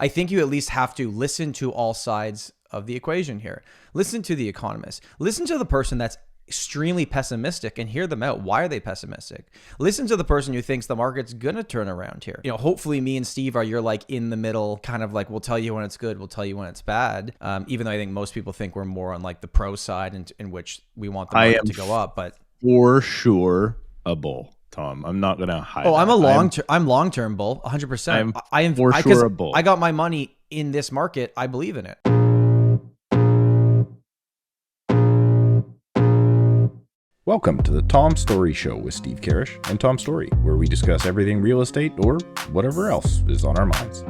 I think you at least have to listen to all sides of the equation here. Listen to the economist. Listen to the person that's extremely pessimistic and hear them out. Why are they pessimistic? Listen to the person who thinks the market's gonna turn around here. Hopefully me and Steve are you're like in the middle, kind of like we'll tell you when it's good, we'll tell you when it's bad. Even though I think most people think we're more on like the pro side in which we want the market to go up. But for sure a bull, Tom. I'm not gonna hide. Oh, I'm long-term bull, 100%. I am for sure a bull. I got my money in this market. I believe in it. Welcome to the Tom Storey Show with Steve Karrasch and Tom Storey, where we discuss everything real estate or whatever else is on our minds.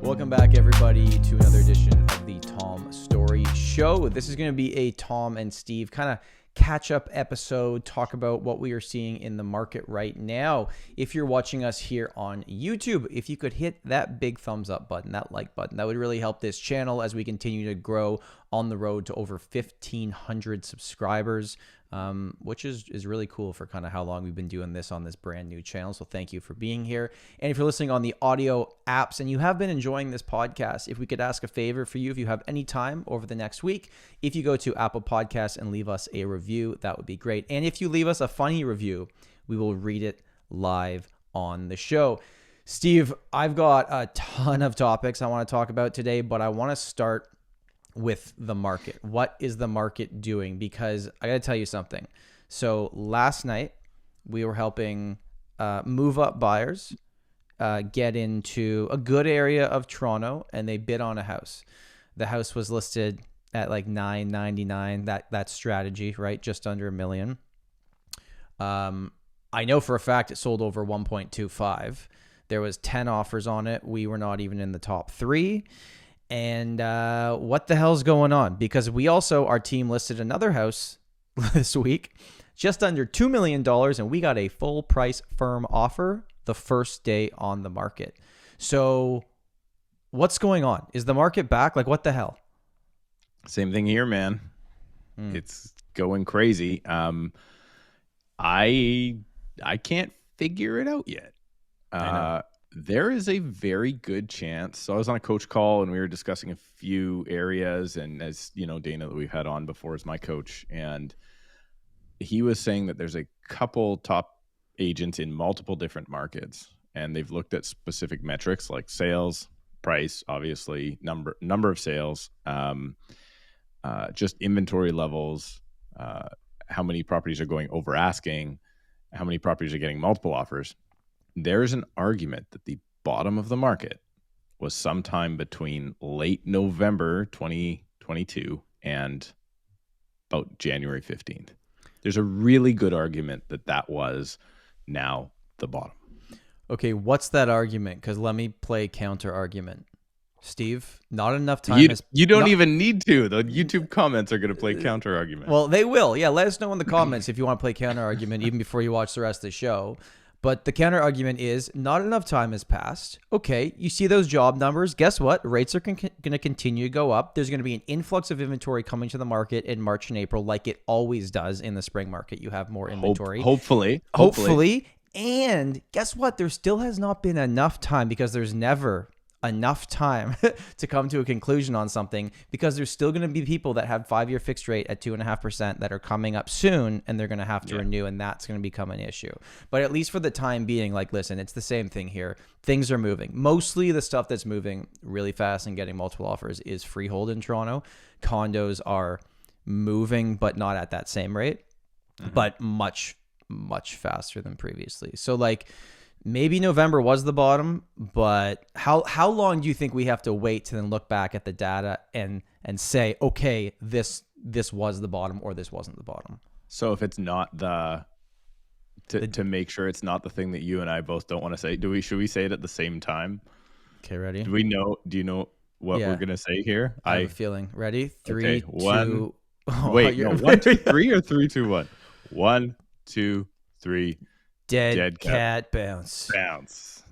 Welcome back, everybody, to another edition of the Tom Storey Show. This is going to be a Tom and Steve kind of catch-up episode, talk about what we are seeing in the market right now. If you're watching us here on YouTube, if you could hit that big thumbs up button, that like button, that would really help this channel as we continue to grow on the road to over 1,500 subscribers, which is really cool for kind of how long we've been doing this on this brand new channel. So thank you for being here. And if you're listening on the audio apps and you have been enjoying this podcast, if we could ask a favor for you, if you have any time over the next week, if you go to Apple Podcasts and leave us a review, that would be great. And if you leave us a funny review, we will read it live on the show. Steve, I've got a ton of topics I want to talk about today, but I want to start with the market. What is the market doing? Because I got to tell you something. So last night we were helping move up buyers get into a good area of Toronto, and they bid on a house. The house was listed at like $999. That strategy, right? Just under $1 million. I know for a fact it sold over 1.25. There was 10 offers on it. We were not even in the top 3. And what the hell's going on? Because we also, our team listed another house this week, just under $2 million, and we got a full price firm offer the first day on the market. So what's going on? Is the market back? Like, what the hell? Same thing here, man. It's going crazy. I can't figure it out yet. There is a very good chance. So I was on a coach call and we were discussing a few areas. And as you know, Dana, that we've had on before, is my coach. And he was saying that there's a couple top agents in multiple different markets. And they've looked at specific metrics like sales, price, obviously, number of sales, just inventory levels, how many properties are going over asking, how many properties are getting multiple offers. There's an argument that the bottom of the market was sometime between late November 2022 and about January 15th. There's a really good argument that was now the bottom. Okay, what's that argument? Because let me play counter argument. Steve, not enough time. You don't even need to. The YouTube comments are going to play counter argument. Well, they will. Yeah, let us know in the comments if you want to play counter argument even before you watch the rest of the show. But the counter argument is not enough time has passed. Okay, you see those job numbers. Guess what? Rates are going to continue to go up. There's going to be an influx of inventory coming to the market in March and April, like it always does in the spring market. You have more inventory. Hopefully. And guess what? There still has not been enough time, because there's never enough time to come to a conclusion on something, because there's still going to be people that have 5-year fixed rate at 2.5% that are coming up soon, and they're going to have to renew, and that's going to become an issue. But at least for the time being, like, listen, it's the same thing here. Things are moving. Mostly the stuff that's moving really fast and getting multiple offers is freehold in Toronto. Condos are moving, but not at that same rate, but much, much faster than previously. So like, maybe November was the bottom, but how long do you think we have to wait to then look back at the data and say, okay, this was the bottom or this wasn't the bottom? So if it's not to make sure it's not the thing that you and I both don't want to say, should we say it at the same time? Okay, ready? Do you know what we're gonna say here? I have a feeling. Ready? 3, 2. Wait, no, 1, 2, 3 or 3, 2, 1. 1, 2, 3. Dead cat bounce.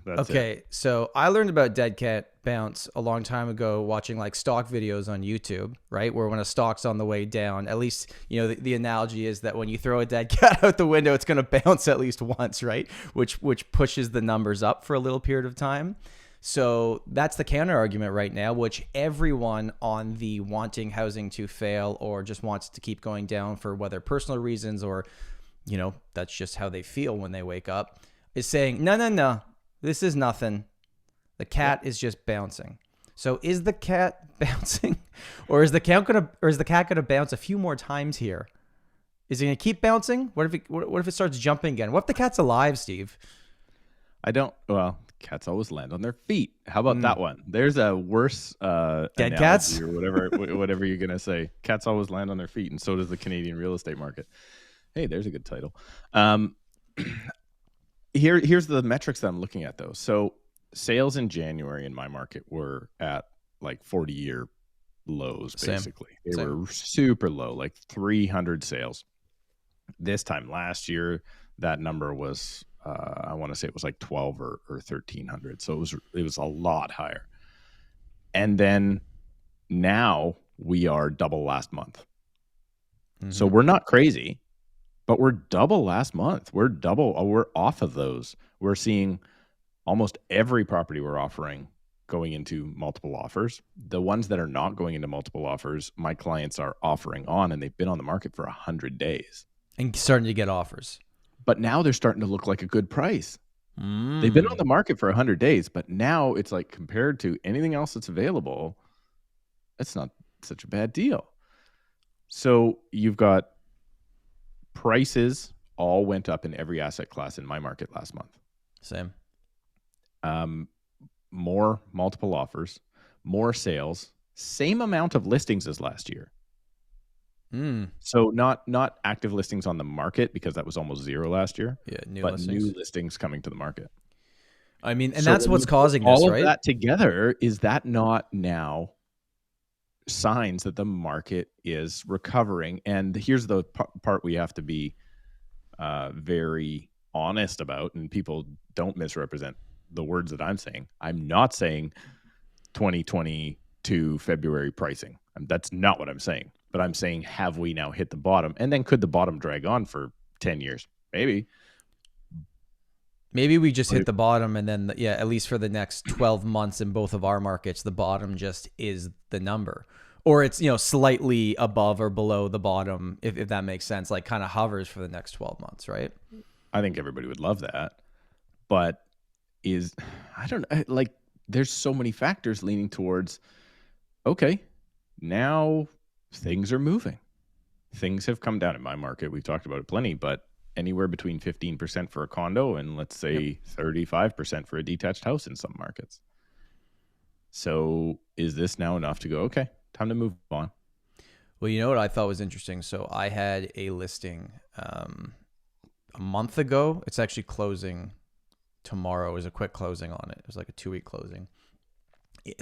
That's okay, so I learned about dead cat bounce a long time ago watching like stock videos on YouTube, right? Where when a stock's on the way down, at least, you know, the analogy is that when you throw a dead cat out the window, it's going to bounce at least once, right? Which pushes the numbers up for a little period of time. So that's the counter argument right now, which everyone on the wanting housing to fail or just wants to keep going down for whether personal reasons or, you know, that's just how they feel when they wake up, is saying, no, this is nothing. The cat is just bouncing. So is the cat bouncing, or is the cat gonna bounce a few more times here? Is it gonna keep bouncing? What if it starts jumping again? What if the cat's alive, Steve? Cats always land on their feet. How about that one? There's a worse dead cats or whatever you're gonna say. Cats always land on their feet, and so does the Canadian real estate market. Hey, there's a good title. Here's the metrics that I'm looking at though. So sales in January in my market were at like 40-year lows, basically. They were super low, like 300 sales. This time last year, that number was I want to say it was like 12 or 1300. So it was a lot higher. And then now we are double last month. Mm-hmm. So we're not crazy, but we're double last month. We're off of those. We're seeing almost every property we're offering going into multiple offers. The ones that are not going into multiple offers, my clients are offering on, and they've been on the market for 100 days. And starting to get offers. But now they're starting to look like a good price. They've been on the market for 100 days, but now it's like compared to anything else that's available, it's not such a bad deal. So you've got prices all went up in every asset class in my market last month. Same. More multiple offers, more sales, same amount of listings as last year. So not active listings on the market, because that was almost zero last year. Yeah, new listings coming to the market. I mean, and so that's what's causing this, right? All of that together, is that not now signs that the market is recovering? And here's the part we have to be very honest about, and people don't misrepresent the words that I'm saying. I'm not saying 2022 February pricing. That's not what I'm saying. But I'm saying, have we now hit the bottom? And then could the bottom drag on for 10 years? Maybe we just hit the bottom, and then, at least for the next 12 months in both of our markets, the bottom just is the number. Or it's, slightly above or below the bottom, if that makes sense, like kind of hovers for the next 12 months, right? I think everybody would love that. But there's so many factors leaning towards, okay, now things are moving. Things have come down in my market. We've talked about it plenty, but anywhere between 15% for a condo and let's say 35% for a detached house in some markets. So is this now enough to go, okay, time to move on? Well, you know what I thought was interesting? So I had a listing a month ago. It's actually closing tomorrow. It was a quick closing on it. It was like a 2-week closing.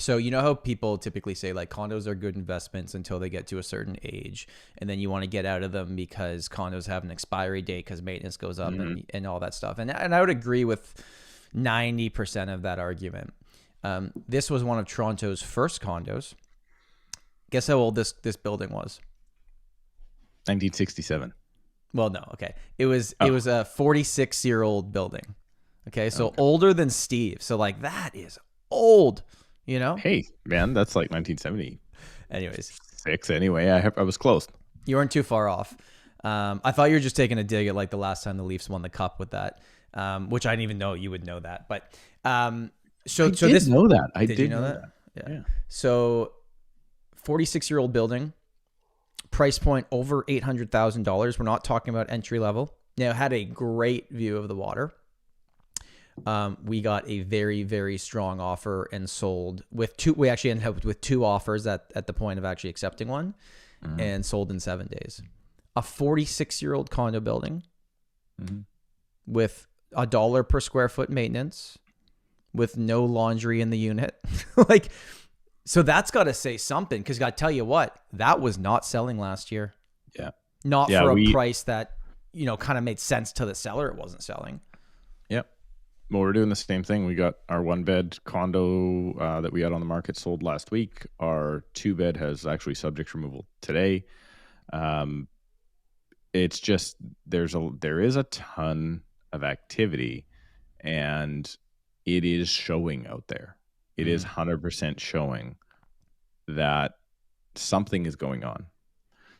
So you know how people typically say like condos are good investments until they get to a certain age, and then you want to get out of them because condos have an expiry date because maintenance goes up and all that stuff. And I would agree with 90% of that argument. This was one of Toronto's first condos. Guess how old this building was? 1967. Well, no. Okay. It was a 46-year-old building. Okay. So older than Steve. So like that is old. Hey, man, that's like 1970. Anyways. 6 anyway. I was close. You weren't too far off. I thought you were just taking a dig at like the last time the Leafs won the cup with that, which I didn't even know you would know that. But I did know that. Did you know that? Yeah. So 46-year-old building, price point over $800,000. We're not talking about entry level. Now, it had a great view of the water. We got a very, very strong offer and sold with two. We actually ended up with 2 offers at the point of actually accepting one, and sold in 7 days. A 46-year-old condo building with $1 per square foot maintenance, with no laundry in the unit. So that's got to say something, because I tell you what, that was not selling last year. Yeah. Not for a price that, kind of made sense to the seller. It wasn't selling. Well, we're doing the same thing. We got our 1-bed condo that we got on the market sold last week. Our 2-bed has actually subject removal today. It's just there is a ton of activity, and it is showing out there. It is 100% showing that something is going on.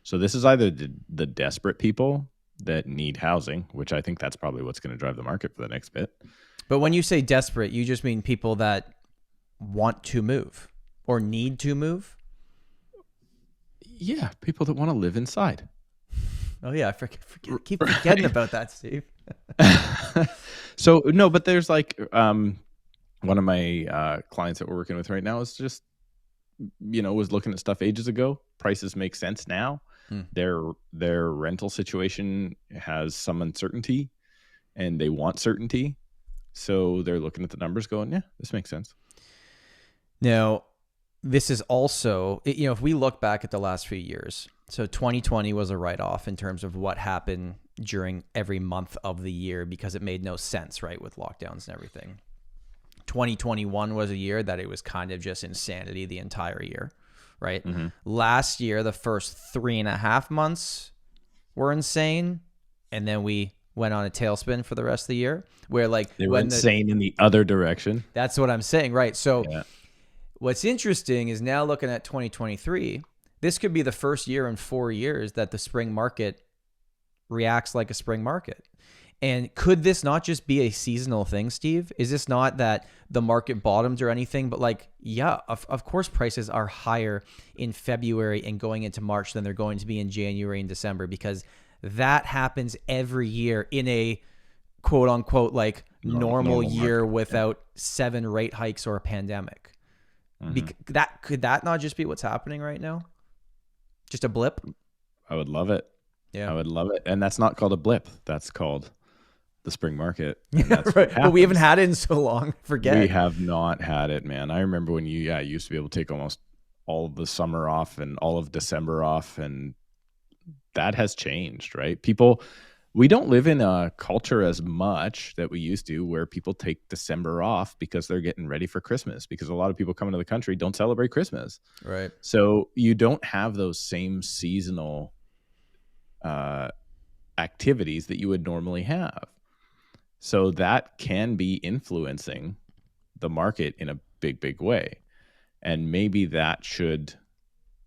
So this is either the desperate people that need housing, which I think that's probably what's going to drive the market for the next bit. But when you say desperate, you just mean people that want to move or need to move? Yeah, people that want to live inside. Oh, yeah. Keep forgetting about that, Steve. So, no, but there's like one of my clients that we're working with right now is just, was looking at stuff ages ago. Prices make sense now. Their rental situation has some uncertainty, and they want certainty. So they're looking at the numbers going, yeah, this makes sense. Now, this is also, if we look back at the last few years, so 2020 was a write-off in terms of what happened during every month of the year because it made no sense, right, with lockdowns and everything. 2021 was a year that it was kind of just insanity the entire year, right? Last year, the first 3.5 months were insane, and then we went on a tailspin for the rest of the year where like they were insane in the other direction. That's what I'm saying, right? So what's interesting is now looking at 2023, this could be the first year in 4 years that the spring market reacts like a spring market. And could this not just be a seasonal thing, Steve? Is this not that the market bottomed or anything? But like, yeah, of course prices are higher in February and going into March than they're going to be in January and December, because that happens every year in a quote unquote like normal year without 7 rate hikes or a pandemic. Could that not just be what's happening right now? Just a blip? I would love it. Yeah. I would love it. And that's not called a blip. That's called the spring market. Yeah, right. But we haven't had it in so long. Forget. We have not had it, man. I remember when you used to be able to take almost all of the summer off and all of December off, and that has changed, right? We don't live in a culture as much that we used to where people take December off because they're getting ready for Christmas, because a lot of people coming to the country don't celebrate Christmas. Right. So you don't have those same seasonal activities that you would normally have. So that can be influencing the market in a big, big way. And maybe that should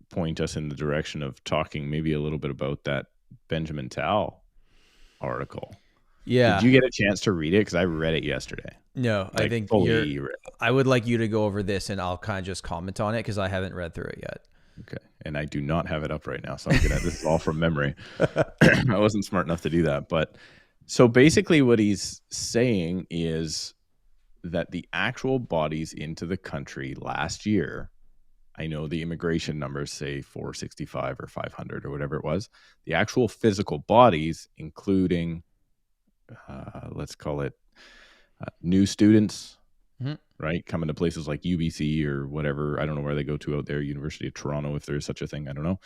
point us in the direction of talking maybe a little bit about that Benjamin Tal article. Yeah. Did you get a chance to read it? Because I read it yesterday. No, I think I would like you to go over this and I'll kind of just comment on it because I haven't read through it yet. Okay. And I do not have it up right now. So this is all from memory. I wasn't smart enough to do that. But so basically what he's saying is that the actual bodies into the country last year, I know the immigration numbers say 465 or 500 or whatever it was. The actual physical bodies, including, let's call it new students, right? Coming to places like UBC or whatever. I don't know where they go to out there. University of Toronto, if there's such a thing. I don't know.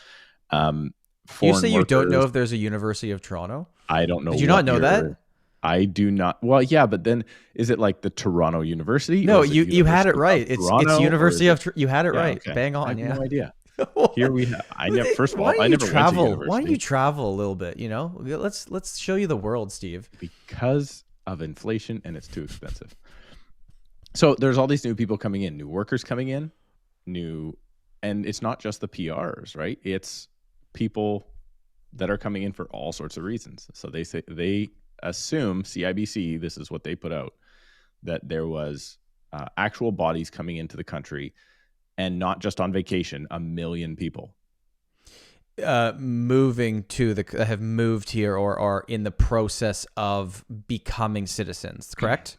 You say you don't know if there's a University of Toronto? I don't know. Did you not know that? I do not. Well, yeah, but then is it like the Toronto University? No, you had it right. It's University of you had it right. Okay. Bang on. I have no idea. Here we have. I never. First of all, I never travel. went to university. Why don't you travel a little bit? Let's show you the world, Steve. Because of inflation, and it's too expensive. So there's all these new people coming in, new workers coming in, and it's not just the PRs, right? It's people that are coming in for all sorts of reasons. So they assume CIBC, this is what they put out, that there was actual bodies coming into the country, and not just on vacation, 1 million people. Moving have moved here or are in the process of becoming citizens, correct?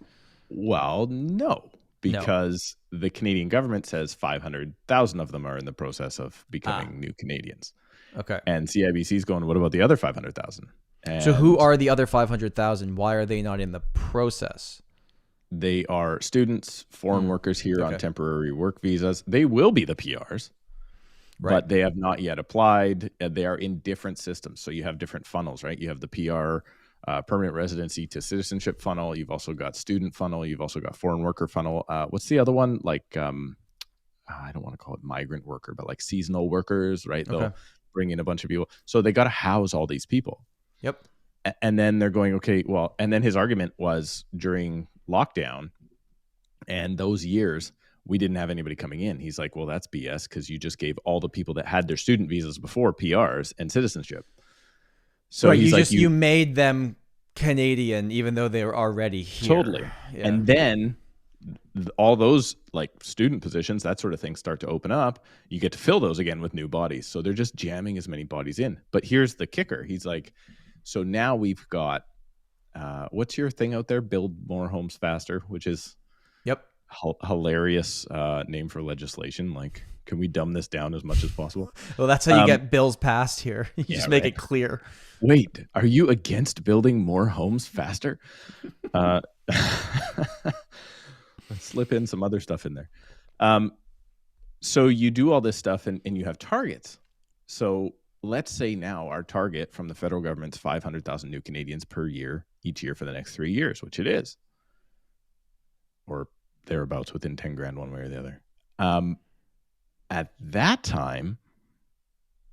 Well, no, because the Canadian government says 500,000 of them are in the process of becoming new Canadians. Okay. And CIBC is going, what about the other 500,000? So who are the other 500,000? Why are they not in the process? They are students, foreign workers here on temporary work visas. They will be the PRs, but they have not yet applied. They are in different systems. So you have different funnels, right? You have the PR permanent residency to citizenship funnel. You've also got student funnel. You've also got foreign worker funnel. What's the other one? Like, I don't want to call it migrant worker, but like seasonal workers, right? Okay. They'll bring in a bunch of people. So they got to house all these people. Yep. And then they're going, okay, well, and then his argument was during lockdown and those years, we didn't have anybody coming in. He's like, well, that's BS because you just gave all the people that had their student visas before PRs and citizenship. So right, he's like, you made them Canadian even though they were already here. Totally. Yeah. And then all those like student positions, that sort of thing start to open up. You get to fill those again with new bodies. So they're just jamming as many bodies in. But here's the kicker. He's like, so now we've got, what's your thing out there? Build more homes faster, which is hilarious name for legislation. Like, can we dumb this down as much as possible? Well, that's how you get bills passed here. You just make it clear. Wait, are you against building more homes faster? Let's slip in some other stuff in there. So you do all this stuff and you have targets. So let's say now our target from the federal government's 500,000 new Canadians per year, each year for the next 3 years, which it is. Or thereabouts within 10 grand one way or the other. At that time,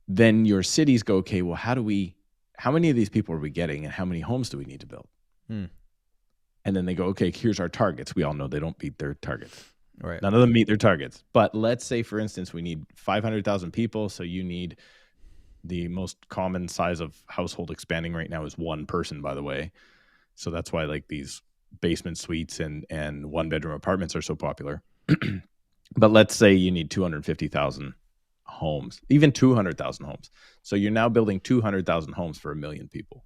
then your cities go, okay, well, how many of these people are we getting and how many homes do we need to build? And then they go, okay, here's our targets. We all know they don't meet their targets. Right. None of them meet their targets. But let's say, for instance, we need 500,000 people. So you need the most common size of household expanding right now is one person, by the way. So that's why like these basement suites and one bedroom apartments are so popular. But let's say you need 250,000 homes, even 200,000 homes. So you're now building 200,000 homes for 1 million people.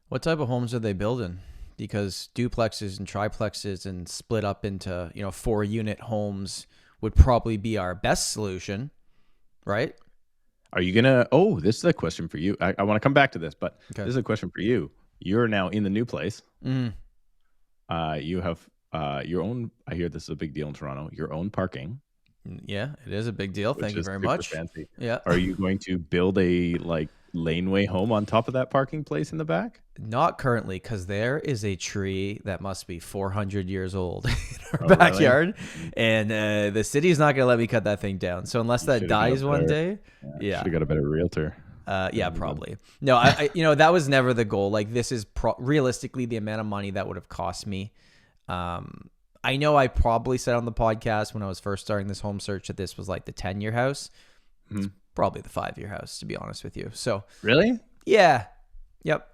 What type of homes are they building? Because duplexes and triplexes and split up into, 4-unit homes would probably be our best solution, right? Are you going to, this is a question for you. I want to come back to this, but This is a question for you. You're now in the new place. You have your own, I hear this is a big deal in Toronto, your own parking. Yeah, it is a big deal. Thank you very much. Fancy. Yeah. Are you going to build a laneway home on top of that parking place in the back? Not currently, because there is a tree that must be 400 years old in our backyard, really? And the city is not going to let me cut that thing down. So unless that dies one day, should have got a better realtor. Yeah, probably. No, I that was never the goal. Like, this is realistically the amount of money that would have cost me. I know I probably said on the podcast when I was first starting this home search that this was like the 10-year house. It's probably the 5-year house, to be honest with you. So really? Yeah. Yep.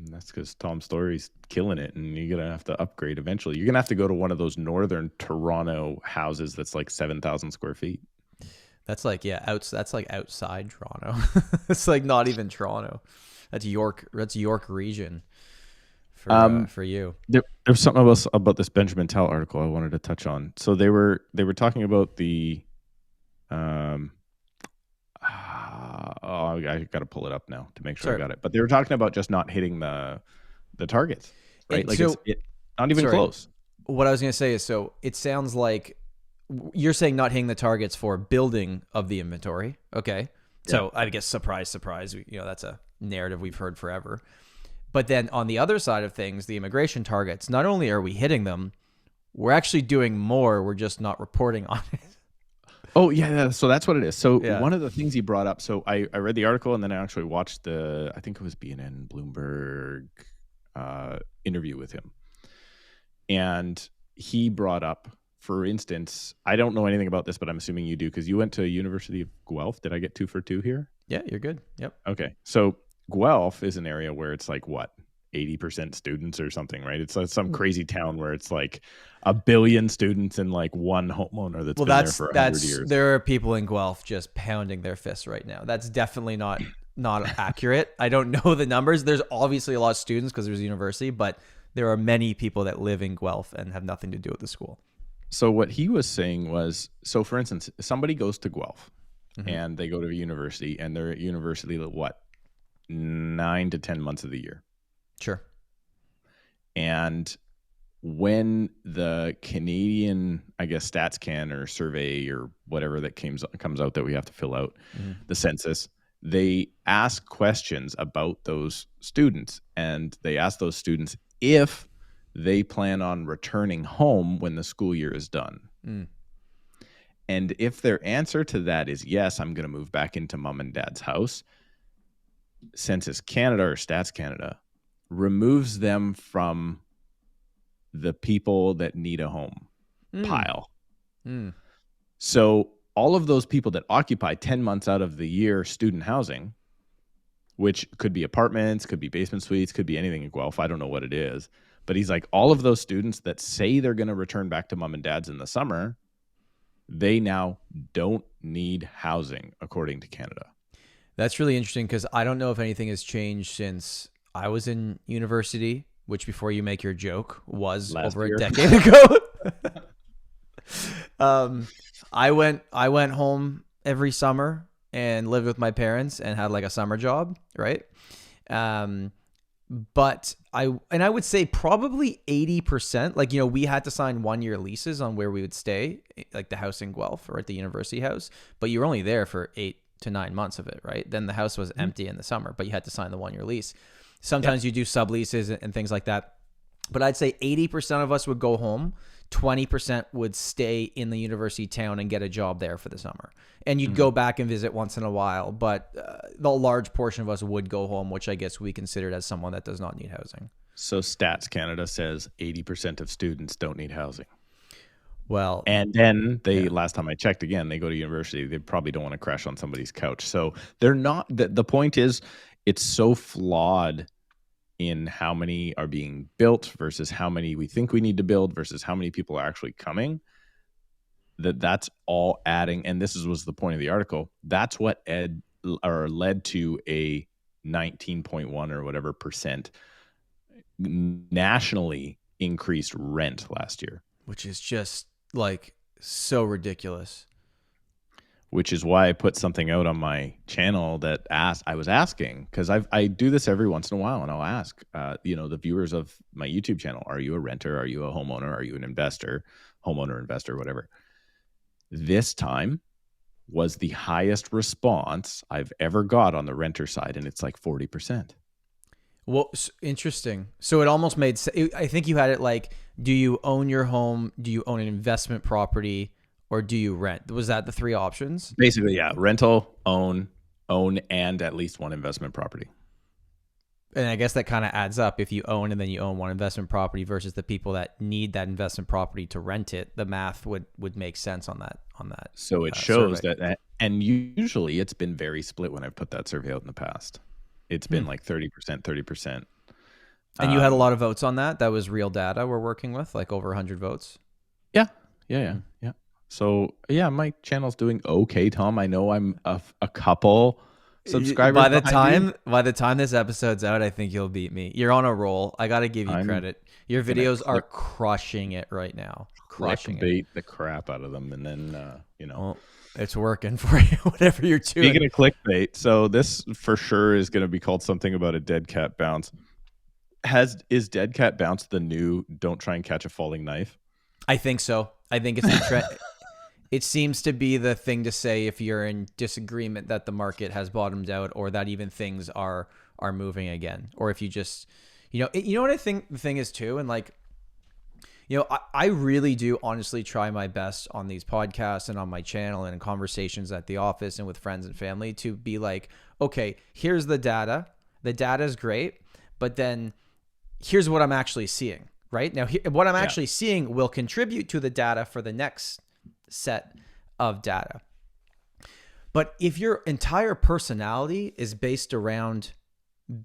That's because Tom Storey's killing it, and you're gonna have to upgrade eventually. You're gonna have to go to one of those northern Toronto houses that's like 7,000 square feet. That's like that's like outside Toronto. It's like not even Toronto. That's York. That's York region. For you, there's something else about this Benjamin Tal article I wanted to touch on. So they were talking about the I got to pull it up now to make sure I got it. But they were talking about just not hitting the targets, right? Like it's not even close. What I was going to say is, so it sounds like you're saying not hitting the targets for building of the inventory. Okay. So I guess surprise, that's a narrative we've heard forever. But then on the other side of things, the immigration targets, not only are we hitting them, we're actually doing more. We're just not reporting on it. Oh, yeah. So that's what it is. So one of the things he brought up, so I read the article and then I actually watched I think it was BNN Bloomberg interview with him. And he brought up, for instance, I don't know anything about this, but I'm assuming you do because you went to University of Guelph. Did I get 2 for 2 here? Yeah, you're good. Yep. Okay. So Guelph is an area where it's like 80% students or something, right? It's some crazy town where it's like 1 billion students and like one homeowner that's been there for 100 years. There are people in Guelph just pounding their fists right now. That's definitely not accurate. I don't know the numbers. There's obviously a lot of students because there's a university, but there are many people that live in Guelph and have nothing to do with the school. So what he was saying was, so for instance, somebody goes to Guelph and they go to a university and they're at university 9 to 10 months of the year. Sure. And when the Canadian, I guess, StatsCan or survey or whatever that comes out that we have to fill out, the census, they ask questions about those students, and they ask those students if they plan on returning home when the school year is done. And if their answer to that is yes, I'm going to move back into mom and dad's house, Census Canada or Stats Canada removes them from the people that need a home pile. So all of those people that occupy 10 months out of the year student housing, which could be apartments, could be basement suites, could be anything in Guelph, I don't know what it is, but he's like, all of those students that say they're going to return back to mom and dad's in the summer, they now don't need housing according to Canada. That's really interesting, because I don't know if anything has changed since I was in university, which, before you make your joke, was Last over year. a decade ago. I went home every summer and lived with my parents and had like a summer job, right? But I would say probably 80%, like, we had to sign 1-year leases on where we would stay, like the house in Guelph or at the university house, but you were only there for 8 to 9 months of it, right? Then the house was empty in the summer, but you had to sign the 1-year lease. Sometimes you do subleases and things like that. But I'd say 80% of us would go home. 20% would stay in the university town and get a job there for the summer. And you'd go back and visit once in a while. But the large portion of us would go home, which I guess we considered as someone that does not need housing. So Stats Canada says 80% of students don't need housing. Well, and then last time I checked again, they go to university. They probably don't want to crash on somebody's couch. So they're not, the point is, it's so flawed in how many are being built versus how many we think we need to build versus how many people are actually coming, that's all adding. And this was the point of the article. That's what led to a 19.1 or whatever percent nationally increased rent last year. Which is just like so ridiculous. Which is why I put something out on my channel that I was asking, because I do this every once in a while, and I'll ask, the viewers of my YouTube channel, are you a renter? Are you a homeowner? Are you an investor? Homeowner, investor, whatever. This time was the highest response I've ever got on the renter side, and it's like 40%. Well, interesting. So it almost made sense. I think you had it like, do you own your home? Do you own an investment property? Or do you rent? Was that the 3 options? Basically, yeah. Rental, own, and at least one investment property. And I guess that kind of adds up. If you own and then you own one investment property versus the people that need that investment property to rent it, the math would make sense on that. So it shows survey. that, and usually it's been very split when I've put that survey out in the past. It's been like 30%. And you had a lot of votes on that. That was real data we're working with, like over 100 votes. Yeah. So yeah, my channel's doing okay, Tom. I know I'm a couple subscribers. By the time this episode's out, I think you'll beat me. You're on a roll. I got to give you credit. Your videos are crushing it right now. Crushing clickbait the crap out of them, and then well, it's working for you. Whatever you're doing. Speaking of clickbait, so this for sure is going to be called something about a dead cat bounce. Is dead cat bounce the new "don't try and catch a falling knife"? I think so. I think it's the trend. It seems to be the thing to say if you're in disagreement that the market has bottomed out, or that even things are moving again, or if you just, you know what I think the thing is too, and like, I really do honestly try my best on these podcasts and on my channel and in conversations at the office and with friends and family to be like, okay, here's the data. The data is great, but then here's what I'm actually seeing. Right now, what I'm actually seeing will contribute to the data for the next set of data. But if your entire personality is based around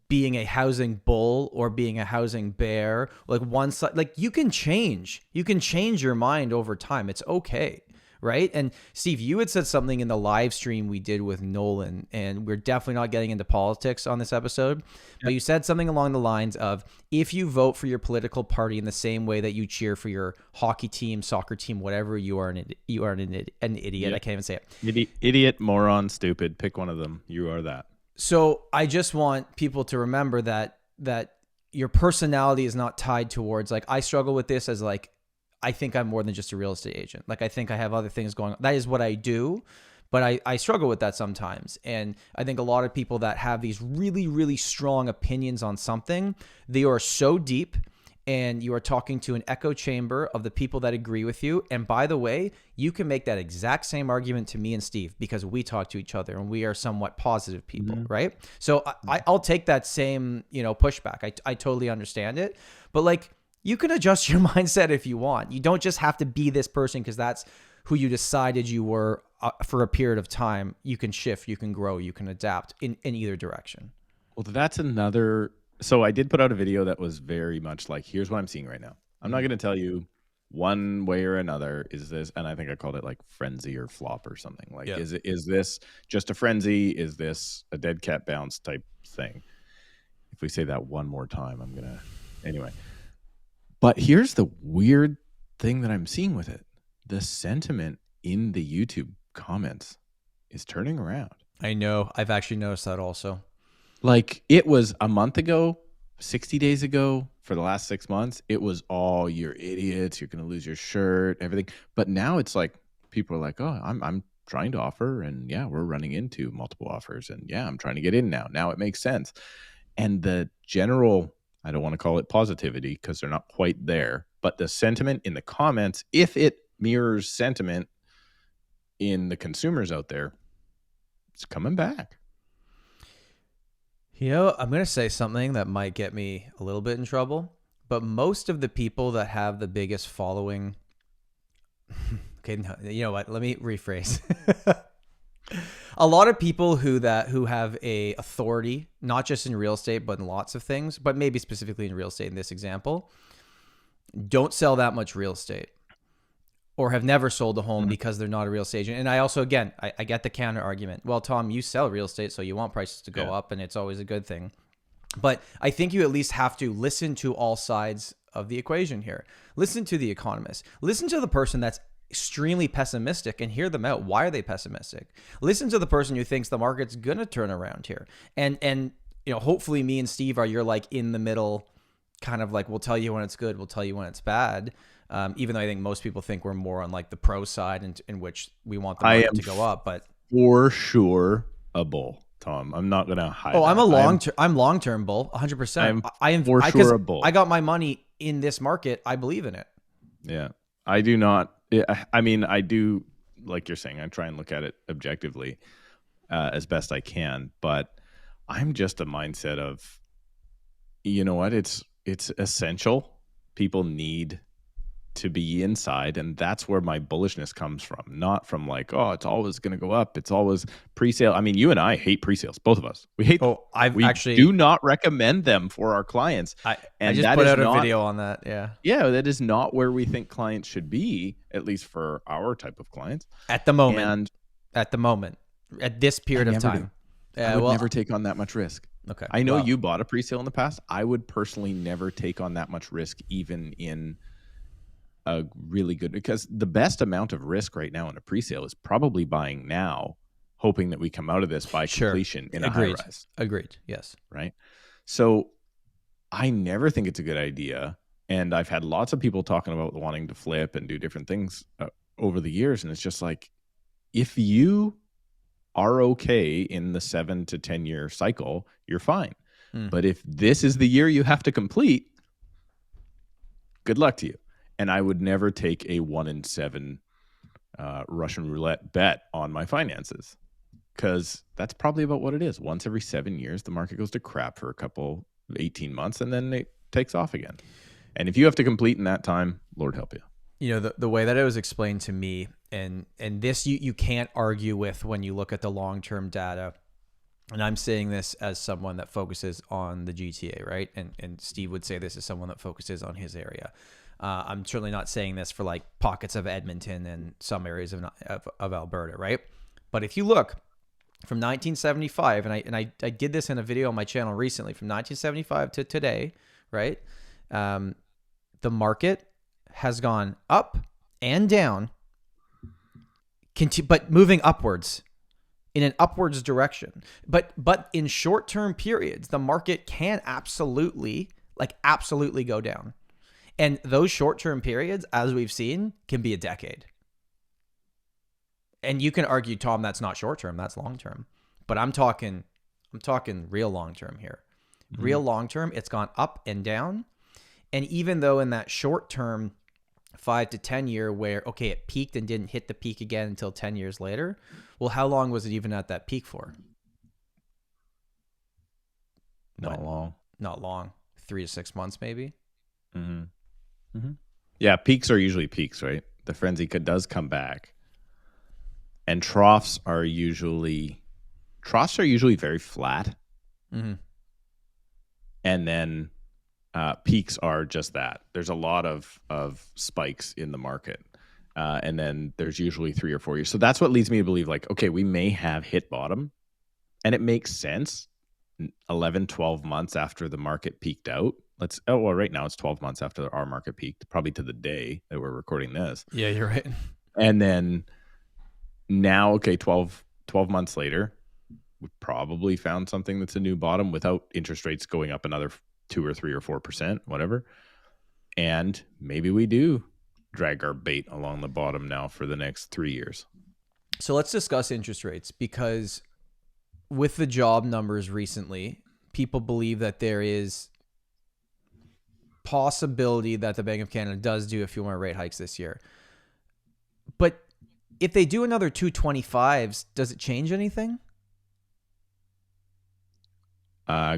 being a housing bull or being a housing bear, like one side, like you can change your mind over time. It's okay. Right. And Steve, you had said something in the live stream we did with Nolan, and we're definitely not getting into politics on this episode, but you said something along the lines of, if you vote for your political party in the same way that you cheer for your hockey team, soccer team, whatever, you are an idiot. Yep. I can't even say it. Idiot, moron, stupid. Pick one of them. You are that. So I just want people to remember that your personality is not tied towards, like, I struggle with this as like, I think I'm more than just a real estate agent. Like, I think I have other things going on. That is what I do. But I struggle with that sometimes. And I think a lot of people that have these really, really strong opinions on something, they are so deep, and you are talking to an echo chamber of the people that agree with you. And by the way, you can make that exact same argument to me and Steve because we talk to each other and we are somewhat positive people, right? So I'll take that same, pushback. I totally understand it. But like, you can adjust your mindset if you want. You don't just have to be this person because that's who you decided you were for a period of time. You can shift, you can grow, you can adapt in either direction. Well, that's another. So I did put out a video that was very much like, here's what I'm seeing right now. I'm not going to tell you one way or another is this, and I think I called it like frenzy or flop or something. Like, is this just a frenzy? Is this a dead cat bounce type thing? If we say that one more time, I'm going to, anyway. But here's the weird thing that I'm seeing with it. The sentiment in the YouTube comments is turning around. I know. I've actually noticed that also. Like, it was a month ago, 60 days ago, for the last 6 months, it was all, you're idiots, you're going to lose your shirt, everything. But now it's like, people are like, oh, I'm trying to offer, and yeah, we're running into multiple offers, and yeah, I'm trying to get in now. Now it makes sense. And the general, I don't want to call it positivity because they're not quite there, but the sentiment in the comments, if it mirrors sentiment in the consumers out there, it's coming back. I'm going to say something that might get me a little bit in trouble, but most of the people that have the biggest following, okay, you know what? Let me rephrase. A lot of people who have a authority, not just in real estate, but in lots of things, but maybe specifically in real estate in this example, don't sell that much real estate or have never sold a home because they're not a real estate agent. And I also, again, I get the counter argument. Well, Tom, you sell real estate, so you want prices to go up, and it's always a good thing. But I think you at least have to listen to all sides of the equation here. Listen to the economist. Listen to the person that's extremely pessimistic and hear them out. Why are they pessimistic? Listen to the person who thinks the market's going to turn around here. And hopefully me and Steve are your like in the middle, kind of like, we'll tell you when it's good, we'll tell you when it's bad. Even though I think most people think we're more on like the pro side in which we want the market to go up, but for sure a bull, Tom. I'm not going to hide. Oh, I'm I'm long-term bull, 100%. I am for sure a bull. I got my money in this market. I believe in it. Yeah, I do not. I mean, I do, like you're saying, I try and look at it objectively as best I can, but I'm just a mindset of, you know what? It's essential. People need to be inside, and that's where my bullishness comes from, not from like, oh, it's always going to go up, it's always pre-sale. I mean, you and I hate pre-sales, both of us. We hate them. We do not recommend them for our clients. I just put out a video on that. Yeah, that is not where we think clients should be, at least for our type of clients at the moment. At this period of time, I would never take on that much risk. Okay, I know you bought a pre-sale in the past. I would personally never take on that much risk, even in a really good, because the best amount of risk right now in a pre-sale is probably buying now, hoping that we come out of this by completion in a high rise. Agreed. Yes. Right. So I never think it's a good idea. And I've had lots of people talking about wanting to flip and do different things over the years. And it's just like, if you are okay in the 7 to 10 year cycle, you're fine. But if this is the year you have to complete, good luck to you. And I would never take a 1 in 7 Russian roulette bet on my finances, because that's probably about what it is. Once every 7 years, the market goes to crap for a couple, 18 months, and then it takes off again. And if you have to complete in that time, Lord help you. You know, the way that it was explained to me, and this you can't argue with when you look at the long-term data. And I'm saying this as someone that focuses on the GTA, right? And Steve would say this as someone that focuses on his area. I'm certainly not saying this for like pockets of Edmonton and some areas of Alberta, right? But if you look from 1975, and I did this in a video on my channel recently, from 1975 to today, right? The market has gone up and down, but moving upwards in an upwards direction. But in short-term periods, the market can absolutely go down. And those short-term periods, as we've seen, can be a decade. And you can argue, Tom, that's not short term, that's long term. But I'm talking real long term here. Mm-hmm. Real long term, it's gone up and down. And even though in that short term 5 to 10 year where, okay, it peaked and didn't hit the peak again until 10 years later, well, how long was it even at that peak for? Not long. Not long. 3 to 6 months maybe. Mm-hmm. Mm-hmm. Yeah, peaks are usually peaks, right? The frenzy does come back. And troughs are usually very flat. Mm-hmm. And then peaks are just that. There's a lot of spikes in the market. And then there's usually 3 or 4 years. So that's what leads me to believe, like, okay, we may have hit bottom. And it makes sense 11, 12 months after the market peaked out. Right now it's 12 months after our market peaked, probably to the day that we're recording this. Yeah, you're right. And then now, okay, 12 months later, we probably found something that's a new bottom without interest rates going up another 2 or 3 or 4%, whatever. And maybe we do drag our bait along the bottom now for the next 3 years. So let's discuss interest rates, because with the job numbers recently, people believe that there is possibility that the Bank of Canada does do a few more rate hikes this year. But if they do another 225s, does it change anything?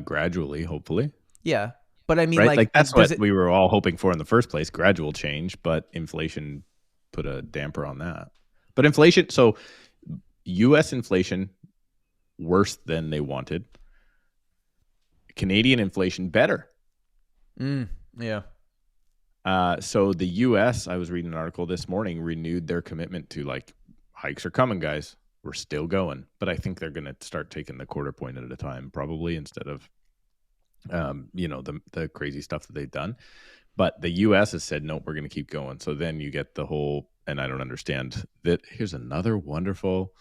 Gradually, hopefully. Yeah. But I mean, right? Like that's what we were all hoping for in the first place, gradual change, but inflation put a damper on that. But inflation, so US inflation, worse than they wanted. Canadian inflation, better. Yeah. So the US, I was reading an article this morning, renewed their commitment to, like, hikes are coming, guys. We're still going. But I think they're going to start taking the quarter point at a time, probably, instead of, the crazy stuff that they've done. But the US has said, no, we're going to keep going. So then you get the whole, and I don't understand that. Here's another wonderful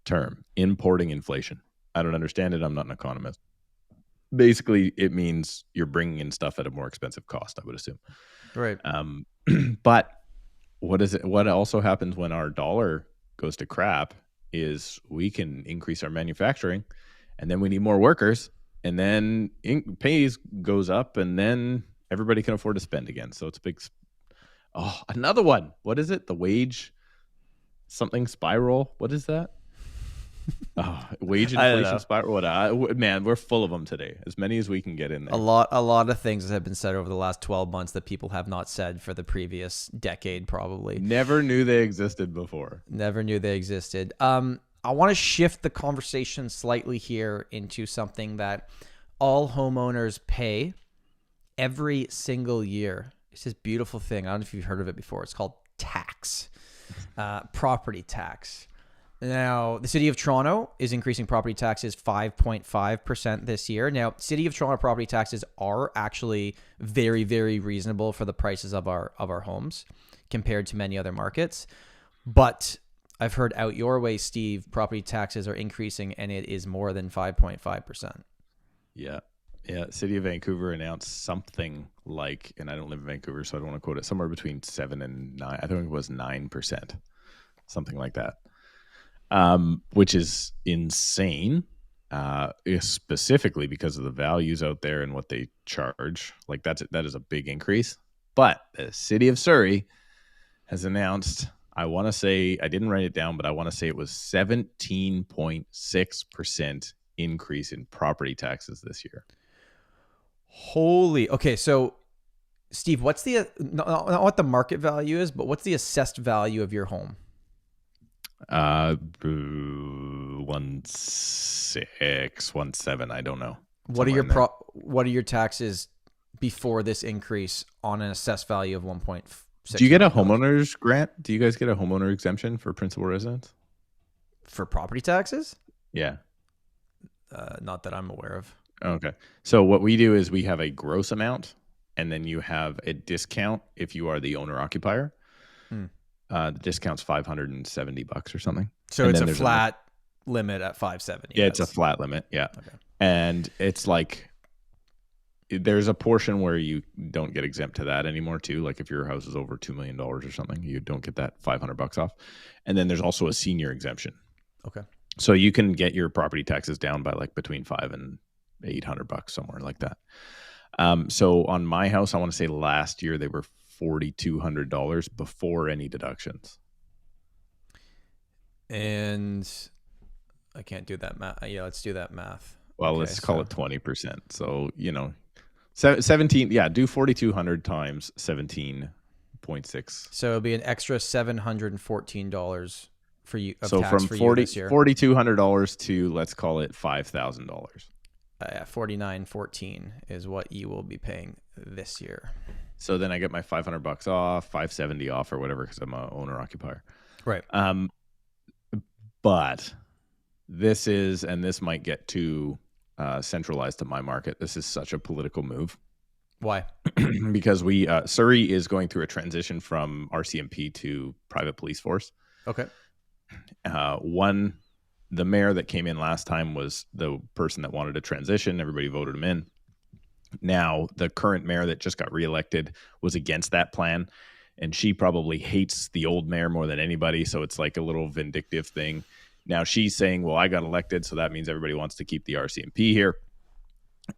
term, importing inflation. I don't understand it. I'm not an economist. Basically, it means you're bringing in stuff at a more expensive cost, I would assume. Right. But what also happens when our dollar goes to crap is we can increase our manufacturing, and then we need more workers, and then pays goes up, and then everybody can afford to spend again. So it's a big. Oh, another one. What is it? The wage something spiral. What is that? Wage inflation spiral. Man, we're full of them today. As many as we can get in there. A lot of things have been said over the last 12 months that people have not said for the previous decade, probably. Never knew they existed before. Never knew they existed. I want to shift the conversation slightly here into something that all homeowners pay every single year. It's this beautiful thing. I don't know if you've heard of it before. It's called tax, property tax. Now, the City of Toronto is increasing property taxes 5.5% this year. Now, City of Toronto property taxes are actually very, very reasonable for the prices of our homes compared to many other markets. But I've heard out your way, Steve, property taxes are increasing, and it is more than 5.5%. Yeah. City of Vancouver announced something like, and I don't live in Vancouver, so I don't want to quote it, somewhere between 7 and 9. I think it was 9%, something like that. Which is insane, specifically because of the values out there and what they charge. Like that is a big increase. But the City of Surrey has announced, I want to say, I didn't write it down, but I want to say it was 17.6% increase in property taxes this year. Holy. Okay, so Steve, what's the not what the market value is, but what's the assessed value of your home? 1.6, 1.7. I don't know. What are your taxes before this increase on an assessed value of 1.6? Do you get a homeowner's grant? Do you guys get a homeowner exemption for principal residence? For property taxes? Yeah. Not that I'm aware of. Okay. So what we do is we have a gross amount, and then you have a discount if you are the owner-occupier. The discount's $570 or something. So it's a flat limit at $570. Yeah, it's a flat limit. Yeah. Okay. And it's like there's a portion where you don't get exempt to that anymore too. Like if your house is over $2 million or something, you don't get that $500 off. And then there's also a senior exemption. Okay. So you can get your property taxes down by like between $500 and $800, somewhere like that. So on my house, I want to say last year they were $4,200 before any deductions. And I can't do that math. Yeah, let's do that math. Well, okay, let's call it 20%. So, 17. Yeah, do 4,200 times 17.6. So it'll be an extra $714 for you. So from $4,200 to, let's call it $5,000. $4,914 is what you will be paying this year. So then I get my $500 off, $570 off, or whatever, because I'm a owner occupier. Right. But this might get too centralized to my market. This is such a political move. Why? Because Surrey is going through a transition from RCMP to private police force. Okay. The mayor that came in last time was the person that wanted to transition. Everybody voted him in. Now, the current mayor that just got reelected was against that plan, and she probably hates the old mayor more than anybody, so it's like a little vindictive thing. Now, she's saying, well, I got elected, so that means everybody wants to keep the RCMP here.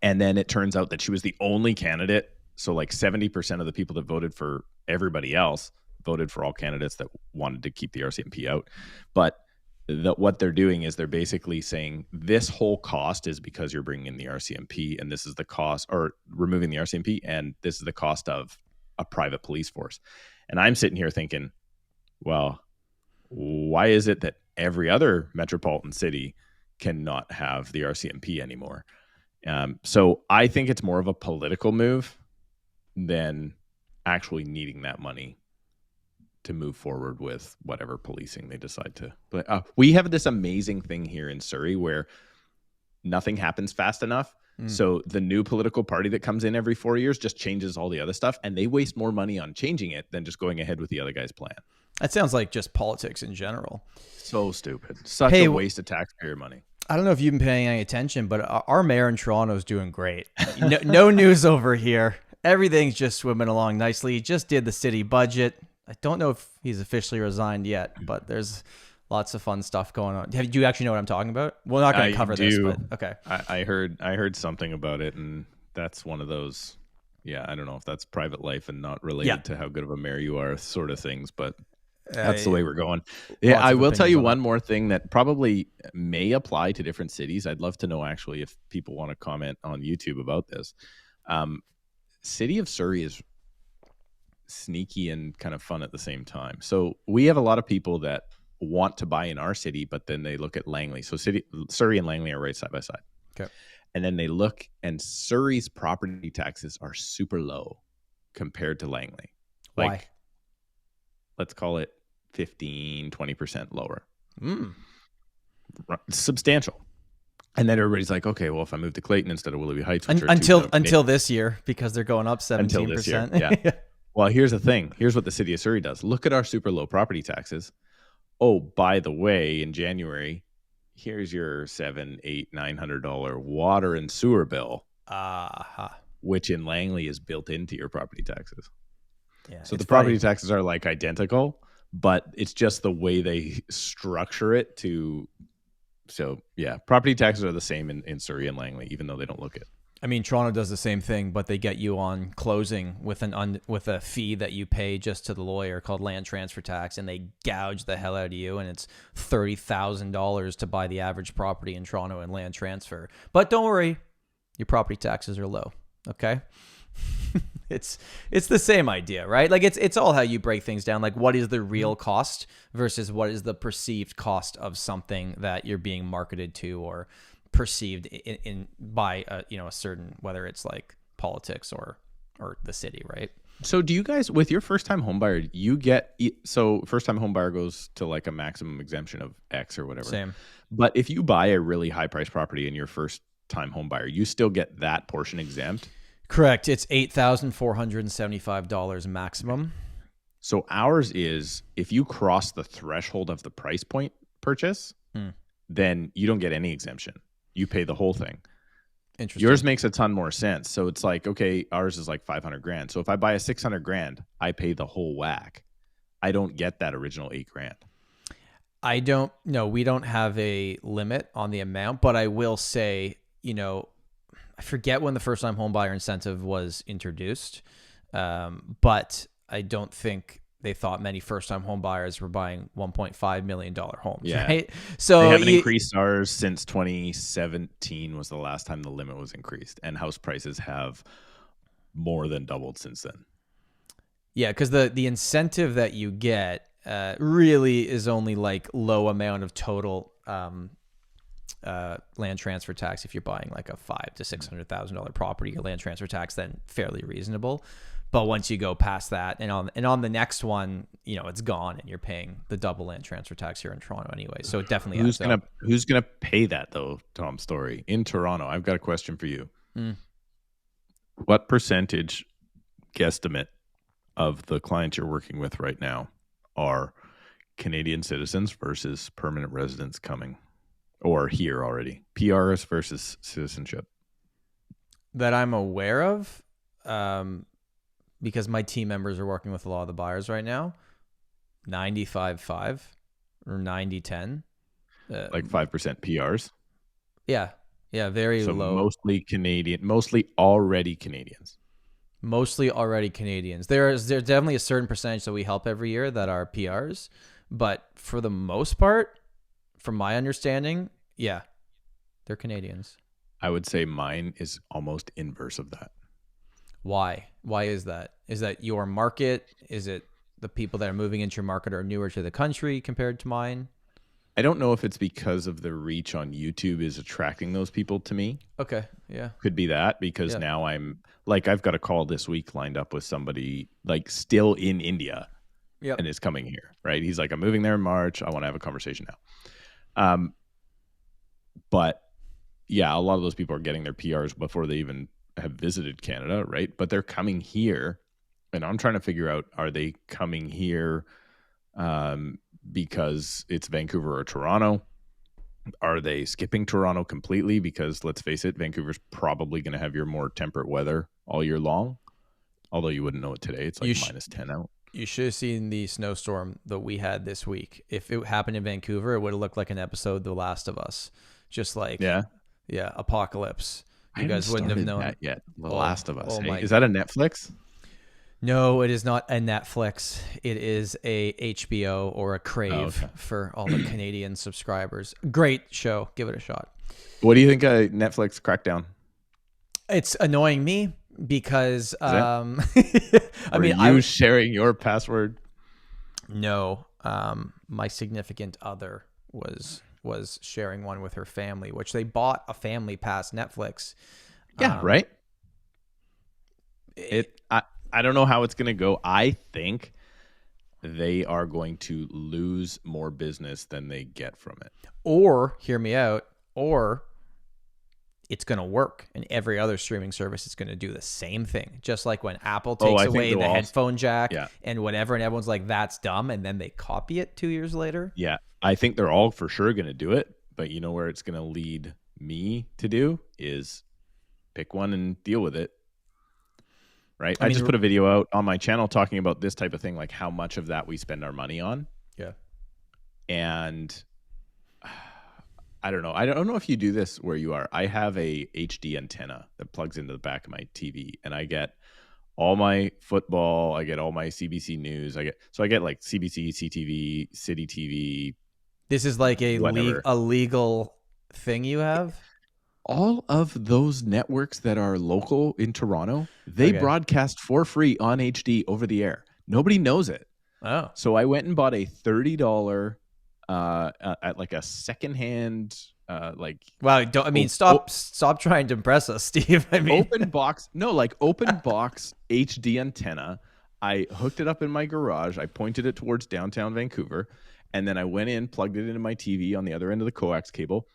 And then it turns out that she was the only candidate, so like 70% of the people that voted for everybody else voted for all candidates that wanted to keep the RCMP out. But what they're doing is they're basically saying this whole cost is because you're bringing in the RCMP, and this is the cost, or removing the RCMP, and this is the cost of a private police force. And I'm sitting here thinking, well, why is it that every other metropolitan city cannot have the RCMP anymore? So I think it's more of a political move than actually needing that money to move forward with whatever policing they decide to. But we have this amazing thing here in Surrey where nothing happens fast enough. So the new political party that comes in every 4 years just changes all the other stuff, and they waste more money on changing it than just going ahead with the other guy's plan. That sounds like just politics in general. So stupid. Such a waste of taxpayer money. I don't know if you've been paying any attention, but our mayor in Toronto is doing great. No news over here. Everything's just swimming along nicely. He just did the city budget. I don't know if he's officially resigned yet, but there's lots of fun stuff going on. Do you actually know what I'm talking about? We're not going to cover this, but okay. I heard something about it, and that's one of those, I don't know if that's private life and not related to how good of a mayor you are sort of things, but that's the way we're going. Yeah, I will tell you one more thing that probably may apply to different cities. I'd love to know actually if people want to comment on YouTube about this. City of Surrey is sneaky and kind of fun at the same time. So we have a lot of people that want to buy in our city, but then they look at Langley. So Surrey and Langley are right side by side. Okay. And then they look, and Surrey's property taxes are super low compared to Langley. Why? Let's call it 15-20% lower. Substantial. And then everybody's like, okay, well, if I move to Clayton instead of Willoughby Heights, until this year, because they're going up 17%. Until this year, yeah. Well, here's the thing. Here's what the city of Surrey does. Look at our super low property taxes. Oh, by the way, in January, here's your $700, $800, $900 water and sewer bill, which in Langley is built into your property taxes. Yeah, so the property taxes are like identical, but it's just the way they structure it to. So yeah, property taxes are the same in Surrey and Langley, even though they don't look it. I mean, Toronto does the same thing, but they get you on closing with with a fee that you pay just to the lawyer called land transfer tax, and they gouge the hell out of you, and it's $30,000 to buy the average property in Toronto in land transfer. But don't worry, your property taxes are low. Okay. It's the same idea, right? Like it's all how you break things down. Like what is the real cost versus what is the perceived cost of something that you're being marketed to or perceived by a certain, whether it's like politics or the city, right? So do you guys, with your first-time home buyer, first-time home buyer goes to like a maximum exemption of X or whatever. Same. But if you buy a really high-priced property and you're first-time home buyer, you still get that portion exempt? Correct. It's $8,475 maximum. So ours is, if you cross the threshold of the price point purchase, then you don't get any exemption. You pay the whole thing. Interesting. Yours makes a ton more sense. So it's like, okay, ours is like 500 grand. So if I buy a 600 grand, I pay the whole whack. I don't get that original 8 grand. I don't know. We don't have a limit on the amount, but I will say, I forget when the first time home buyer incentive was introduced. But I don't think they thought many first time home buyers were buying $1.5 million homes, right? So they haven't increased ours since 2017 was the last time the limit was increased, and house prices have more than doubled since then. Yeah, because the incentive that you get really is only like low amount of total land transfer tax. If you're buying like a $500,000 to $600,000 property, your land transfer tax then fairly reasonable. But once you go past that, and on the next one, it's gone, and you're paying the double land transfer tax here in Toronto anyway. So it definitely who's gonna pay that though, Tom Storey, in Toronto? I've got a question for you. What percentage guesstimate of the clients you're working with right now are Canadian citizens versus permanent residents coming or here already? PRs versus citizenship that I'm aware of. Because my team members are working with a lot of the buyers right now, 95-5 or 90-10. Like 5% PRs? Yeah, very low. Mostly Canadian, mostly already Canadians. Mostly already Canadians. There's definitely a certain percentage that we help every year that are PRs, but for the most part, from my understanding, yeah, they're Canadians. I would say mine is almost inverse of that. Why? Why is that? Is that your market? Is it the people that are moving into your market are newer to the country compared to mine? I don't know if it's because of the reach on YouTube is attracting those people to me. Okay, yeah. Could be that because now I've got a call this week lined up with somebody like still in India and is coming here, right? He's like, I'm moving there in March. I want to have a conversation now. But yeah, a lot of those people are getting their PRs before they even have visited Canada, right? But they're coming here, and I'm trying to figure out, are they coming here because it's Vancouver or Toronto? Are they skipping Toronto completely? Because let's face it, Vancouver's probably going to have your more temperate weather all year long. Although you wouldn't know it today. It's like minus 10 out. You should have seen the snowstorm that we had this week. If it happened in Vancouver, it would have looked like an episode of The Last of Us. Just like, apocalypse. You guys wouldn't have known that yet. The Last of Us. Hey, is that a Netflix? No, it is not a Netflix. It is a HBO or a Crave for all the Canadian subscribers. Great show. Give it a shot. What do you think of Netflix crackdown? It's annoying me because I sharing your password? No. My significant other was sharing one with her family, which they bought a family pass Netflix. Yeah, right. I don't know how it's going to go. I think they are going to lose more business than they get from it. Or, hear me out, or it's going to work and every other streaming service is going to do the same thing. Just like when Apple takes away the headphone jack and whatever, and everyone's like, that's dumb. And then they copy it 2 years later. Yeah. I think they're all for sure going to do it. But you know where it's going to lead me to do is pick one and deal with it. Right. I just put a video out on my channel talking about this type of thing, like how much of that we spend our money on. Yeah. And I don't know. I don't know if you do this where you are. I have a HD antenna that plugs into the back of my TV, and I get all my football. I get all my CBC news. I get like CBC, CTV, City TV. This is like a legal thing you have? All of those networks that are local in Toronto, they broadcast for free on HD over the air. Nobody knows it. Oh. So I went and bought a $30 at like a secondhand wow, stop trying to impress us, Steve. I mean, open box HD antenna. I hooked it up in my garage. I pointed it towards downtown Vancouver, and then I went in, plugged it into my TV on the other end of the coax cable.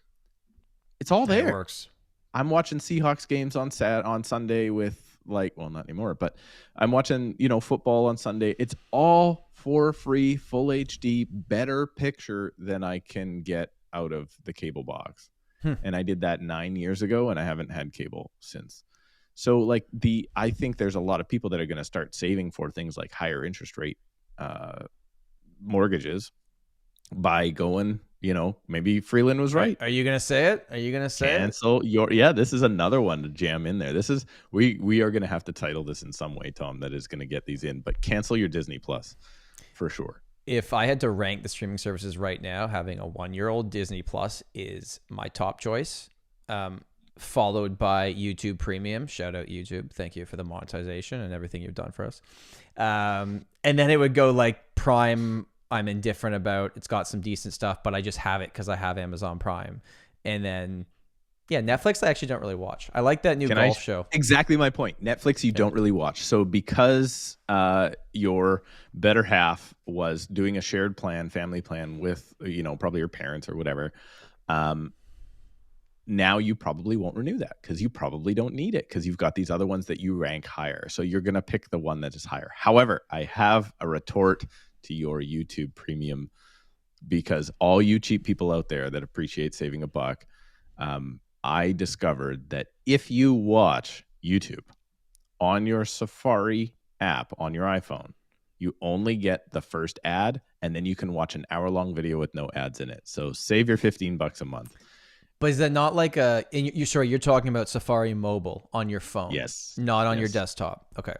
It's all there. It works. I'm watching Seahawks games on Sunday with not anymore, but I'm watching, football on Sunday. It's all for free, full HD, better picture than I can get out of the cable box. And I did that 9 years ago, and I haven't had cable since. So like I think there's a lot of people that are going to start saving for things like higher interest rate mortgages by going, maybe Freeland was right. Are you going to say it? Are you going to say Cancel this is another one to jam in there. This is, we are going to have to title this in some way, Tom, that is going to get these in, but cancel your Disney Plus for sure. If I had to rank the streaming services right now, having a 1-year-old, Disney Plus is my top choice, followed by YouTube Premium. Shout out YouTube. Thank you for the monetization and everything you've done for us. And then it would go like Prime. I'm indifferent about. It's got some decent stuff, but I just have it because I have Amazon Prime. And then, Netflix I actually don't really watch. I like that new golf show. Exactly my point. Netflix you don't really watch. So because your better half was doing a shared plan, family plan with, probably your parents or whatever, now you probably won't renew that because you probably don't need it because you've got these other ones that you rank higher. So you're going to pick the one that is higher. However, I have a retort to your YouTube Premium, because all you cheap people out there that appreciate saving a buck, I discovered that if you watch YouTube on your Safari app on your iPhone, you only get the first ad, and then you can watch an hour-long video with no ads in it. So save your $15 a month. But is that not like you're talking about Safari mobile on your phone? Yes. Not on your desktop. Okay.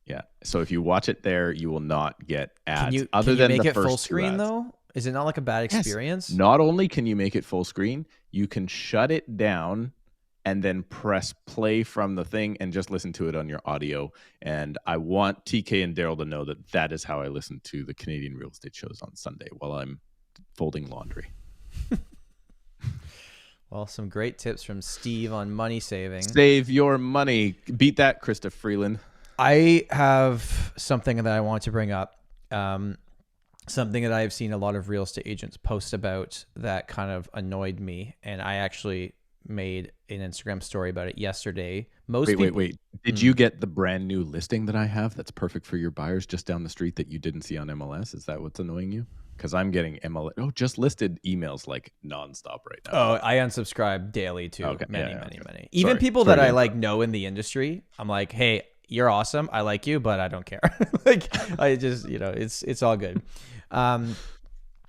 Yeah. So if you watch it there, you will not get ads. Can you than make the it first full screen ads. though? Is it not like a bad experience? Yes. Not only can you make it full screen, you can shut it down and then press play from the thing and just listen to it on your audio. And I want TK and Daryl to know that that is how I listen to the Canadian real estate shows on Sunday while I'm folding laundry. Well, some great tips from Steve on money saving. Save your money. Beat that, Krista Freeland. I have something that I want to bring up. Something that I have seen a lot of real estate agents post about that kind of annoyed me. And I actually made an Instagram story about it yesterday. Wait. Did you get the brand new listing that I have that's perfect for your buyers just down the street that you didn't see on MLS? Is that what's annoying you? Because I'm getting MLS. Just listed emails like nonstop right now. Oh, I unsubscribe daily to many. Even Sorry. People that I like know in the industry, I'm like, hey, you're awesome. I like you, but I don't care. I just, it's all good.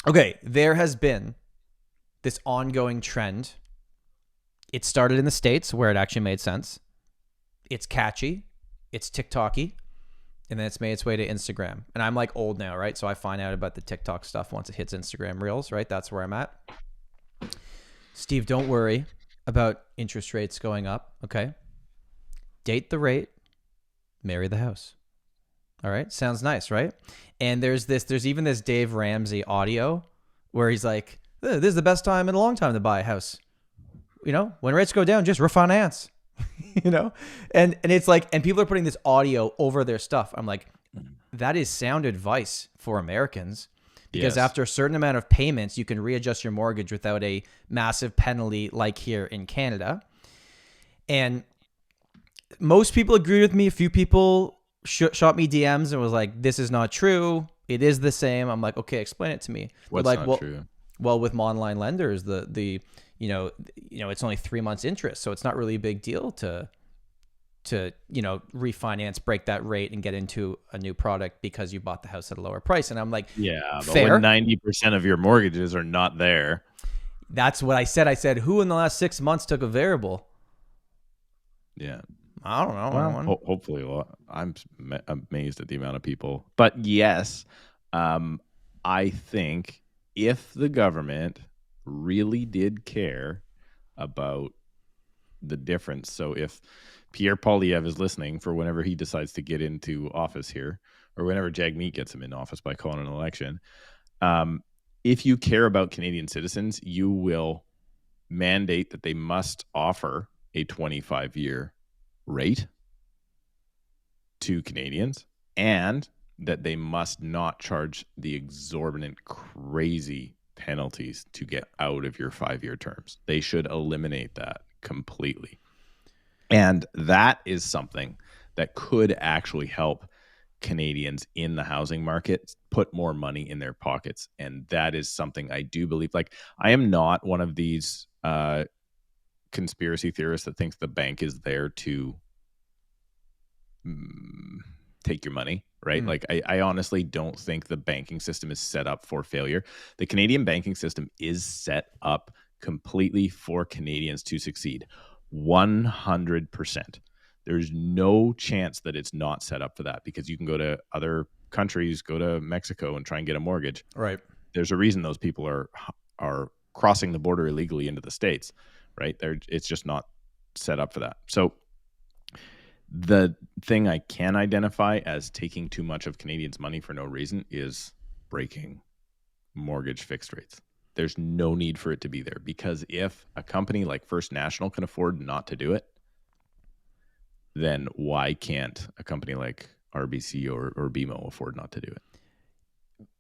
Okay. There has been this ongoing trend. It started in the States where it actually made sense. It's catchy. It's TikTok-y. And then it's made its way to Instagram. And I'm like old now, right? So I find out about the TikTok stuff once it hits Instagram Reels, right? That's where I'm at. Steve, don't worry about interest rates going up, okay? Date the rate, marry the house. All right? Sounds nice, right? And there's even this Dave Ramsey audio where he's like, this is the best time in a long time to buy a house. When rates go down, just refinance. And it's like, and people are putting this audio over their stuff. I'm like, that is sound advice for Americans, because after a certain amount of payments, you can readjust your mortgage without a massive penalty like here in Canada. And most people agreed with me. A few people shot me DMs and was like, this is not true. It is the same. I'm like, okay, explain it to me. What's not true? Well, with online lenders, it's only 3 months interest, so it's not really a big deal to refinance, break that rate, and get into a new product because you bought the house at a lower price. And I'm like, but fair. When 90% of your mortgages are not there. That's what I said. I said, who in the last 6 months took a variable? Yeah. I don't know. Well, hopefully, I'm amazed at the amount of people. But yes, I think if the government really did care about the difference, so if Pierre Poilievre is listening for whenever he decides to get into office here, or whenever Jagmeet gets him in office by calling an election, if you care about Canadian citizens, you will mandate that they must offer a 25-year rate to Canadians, and that they must not charge the exorbitant, crazy penalties to get out of your 5-year terms. They should eliminate that completely. And that is something that could actually help Canadians in the housing market put more money in their pockets. And that is something I do believe. Like, I am not one of these conspiracy theorist that thinks the bank is there to take your money, right? Like I honestly don't think the banking system is set up for failure. The Canadian banking system is set up completely for Canadians to succeed. 100%. There's no chance that it's not set up for that, because you can go to other countries, go to Mexico and try and get a mortgage. Right. There's a reason those people are crossing the border illegally into the States, right? It's just not set up for that. So the thing I can identify as taking too much of Canadians' money for no reason is breaking mortgage fixed rates. There's no need for it to be there, because if a company like First National can afford not to do it, then why can't a company like RBC or BMO afford not to do it?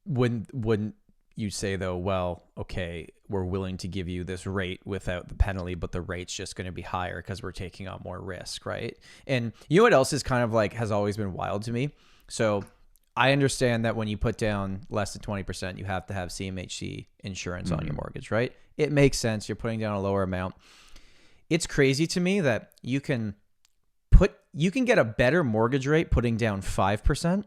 Wouldn't you say though, well, okay, we're willing to give you this rate without the penalty, but the rate's just going to be higher because we're taking on more risk, right? And you know what else is kind of like has always been wild to me? So I understand that when you put down less than 20%, you have to have CMHC insurance on your mortgage, right? It makes sense. You're putting down a lower amount. It's crazy to me that you can get a better mortgage rate putting down 5%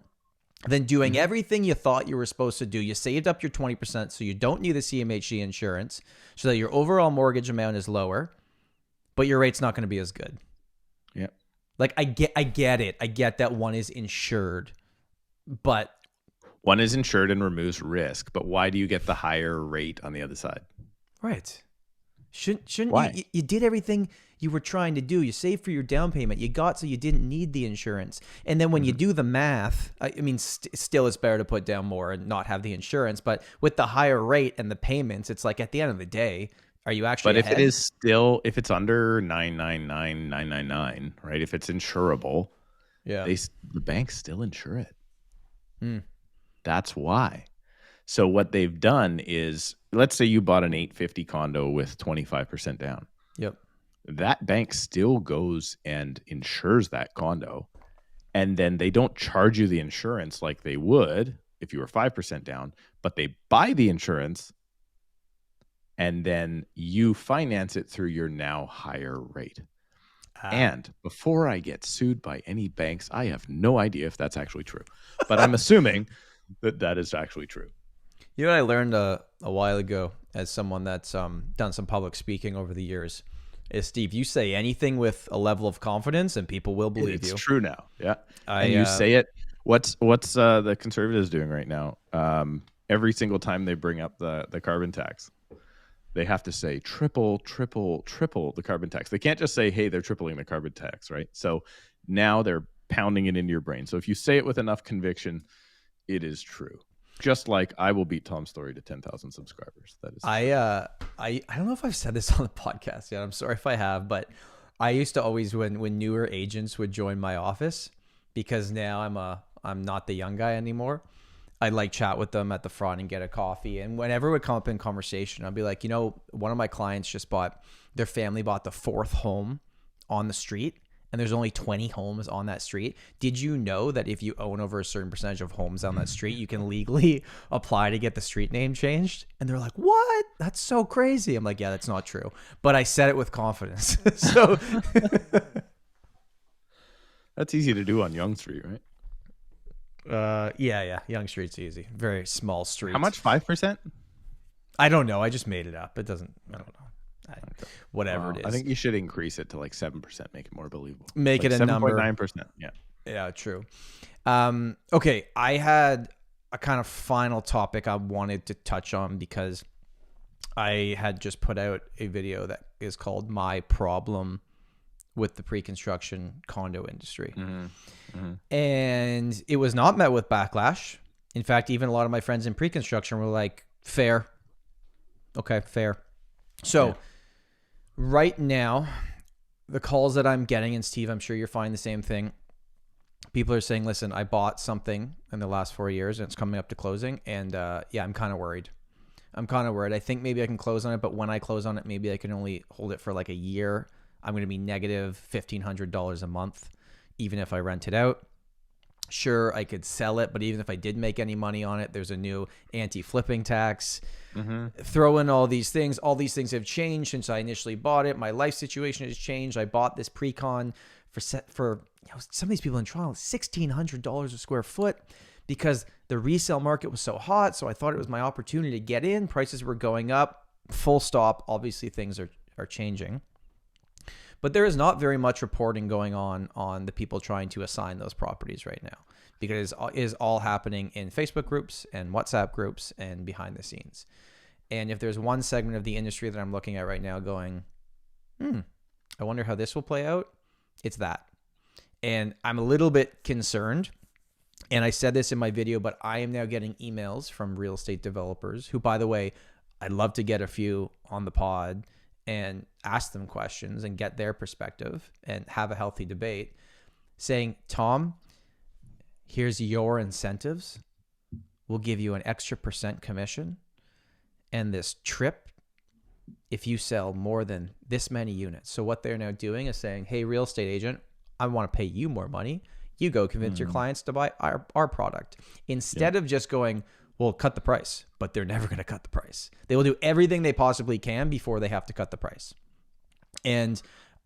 than doing everything you thought you were supposed to do. You saved up your 20% so you don't need the CMHC insurance, so that your overall mortgage amount is lower, but your rate's not going to be as good. Yeah. Like I get it. I get that one is insured, but one is insured and removes risk, but why do you get the higher rate on the other side? Right. Shouldn't why? You did everything you were trying to do. You saved for your down payment. You got so you didn't need the insurance. And then when you do the math, I mean, still it's better to put down more and not have the insurance. But with the higher rate and the payments, it's like at the end of the day, are you actually But ahead? if it's under 999,999, right? If it's insurable, the banks still insure it. That's why. So what they've done is, let's say you bought an 850 condo with 25% down. Yep. That bank still goes and insures that condo. And then they don't charge you the insurance like they would if you were 5% down, but they buy the insurance and then you finance it through your now higher rate. And before I get sued by any banks, I have no idea if that's actually true, but I'm assuming that is actually true. You know what I learned a while ago as someone that's done some public speaking over the years is, Steve, you say anything with a level of confidence and people will believe you. It's true now. Yeah. And you say it. What's the Conservatives doing right now? Every single time they bring up the carbon tax, they have to say triple the carbon tax. They can't just say, hey, they're tripling the carbon tax, right? So now they're pounding it into your brain. So if you say it with enough conviction, it is true. Just like I will beat Tom Storey to 10,000 subscribers. That is true. I don't know if I've said this on the podcast yet. I'm sorry if I have, but I used to always, when newer agents would join my office, because now I'm not the young guy anymore, I'd like chat with them at the front and get a coffee. And whenever it would come up in conversation, I'd be like, you know, one of my clients just their family bought the 4th home on the street, and there's only 20 homes on that street. Did you know that if you own over a certain percentage of homes on that street, you can legally apply to get the street name changed? And they're like, what? That's so crazy. I'm like, yeah, that's not true. But I said it with confidence. So that's easy to do on Yonge Street, right? Yeah. Yonge Street's easy. Very small street. How much? 5%? I don't know. I just made it up. It doesn't, I don't know. Whatever it is. I think you should increase it to like 7%, make it more believable. Make it a number. 7.9%. Yeah. Yeah, true. Okay, I had a kind of final topic I wanted to touch on, because I had just put out a video that is called My Problem with the Preconstruction Condo Industry. And it was not met with backlash. In fact, even a lot of my friends in pre-construction were like, fair. Okay, fair. So right now, the calls that I'm getting, and Steve, I'm sure you're finding the same thing. People are saying, listen, I bought something in the last 4 years and it's coming up to closing. And I'm kind of worried. I think maybe I can close on it, but when I close on it, maybe I can only hold it for like a year. I'm going to be negative $1,500 a month, even if I rent it out. Sure, I could sell it, but even if I did make any money on it, there's a new anti-flipping tax. Throw in all these things. All these things have changed since I initially bought it. My life situation has changed. I bought this Precon for some of these people in Toronto, $1,600 a square foot, because the resale market was so hot. So I thought it was my opportunity to get in. Prices were going up. Full stop. Obviously, things are changing. But there is not very much reporting going on the people trying to assign those properties right now, because it is all happening in Facebook groups and WhatsApp groups and behind the scenes. And if there's one segment of the industry that I'm looking at right now going, I wonder how this will play out, it's that. And I'm a little bit concerned. And I said this in my video, but I am now getting emails from real estate developers who, by the way, I'd love to get a few on the pod and ask them questions and get their perspective and have a healthy debate, saying, Tom, here's your incentives. We'll give you an extra % commission. And this trip, if you sell more than this many units. So what they're now doing is saying, hey, real estate agent, I want to pay you more money. You go convince your clients to buy our product. Instead of just going, well, cut the price, but they're never going to cut the price. They will do everything they possibly can before they have to cut the price. And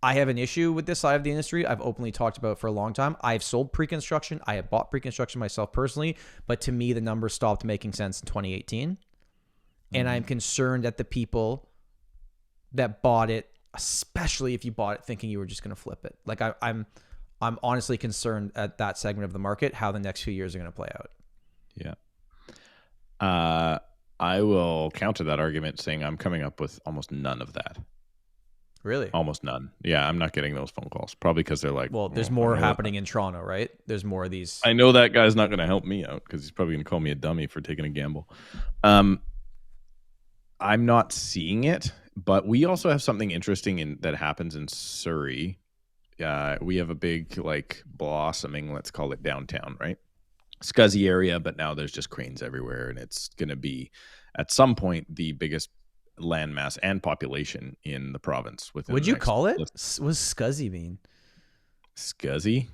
I have an issue with this side of the industry. I've openly talked about it for a long time. I've sold pre-construction. I have bought pre-construction myself personally, but to me, the numbers stopped making sense in 2018. And I'm concerned at the people that bought it, especially if you bought it thinking you were just going to flip it. Like I'm honestly concerned at that segment of the market, how the next few years are going to play out. Yeah. I will counter that argument saying I'm coming up with almost none of that. Really? Almost none. Yeah, I'm not getting those phone calls. Probably because they're like, well, there's more happening in Toronto, right? There's more of these. I know that guy's not going to help me out because he's probably going to call me a dummy for taking a gamble. I'm not seeing it, but we also have something interesting that happens in Surrey. We have a big blossoming, let's call it downtown, right? Scuzzy area, but now there's just cranes everywhere, and it's going to be at some point the biggest landmass and population in the province. Would you call it? What does scuzzy mean? Scuzzy?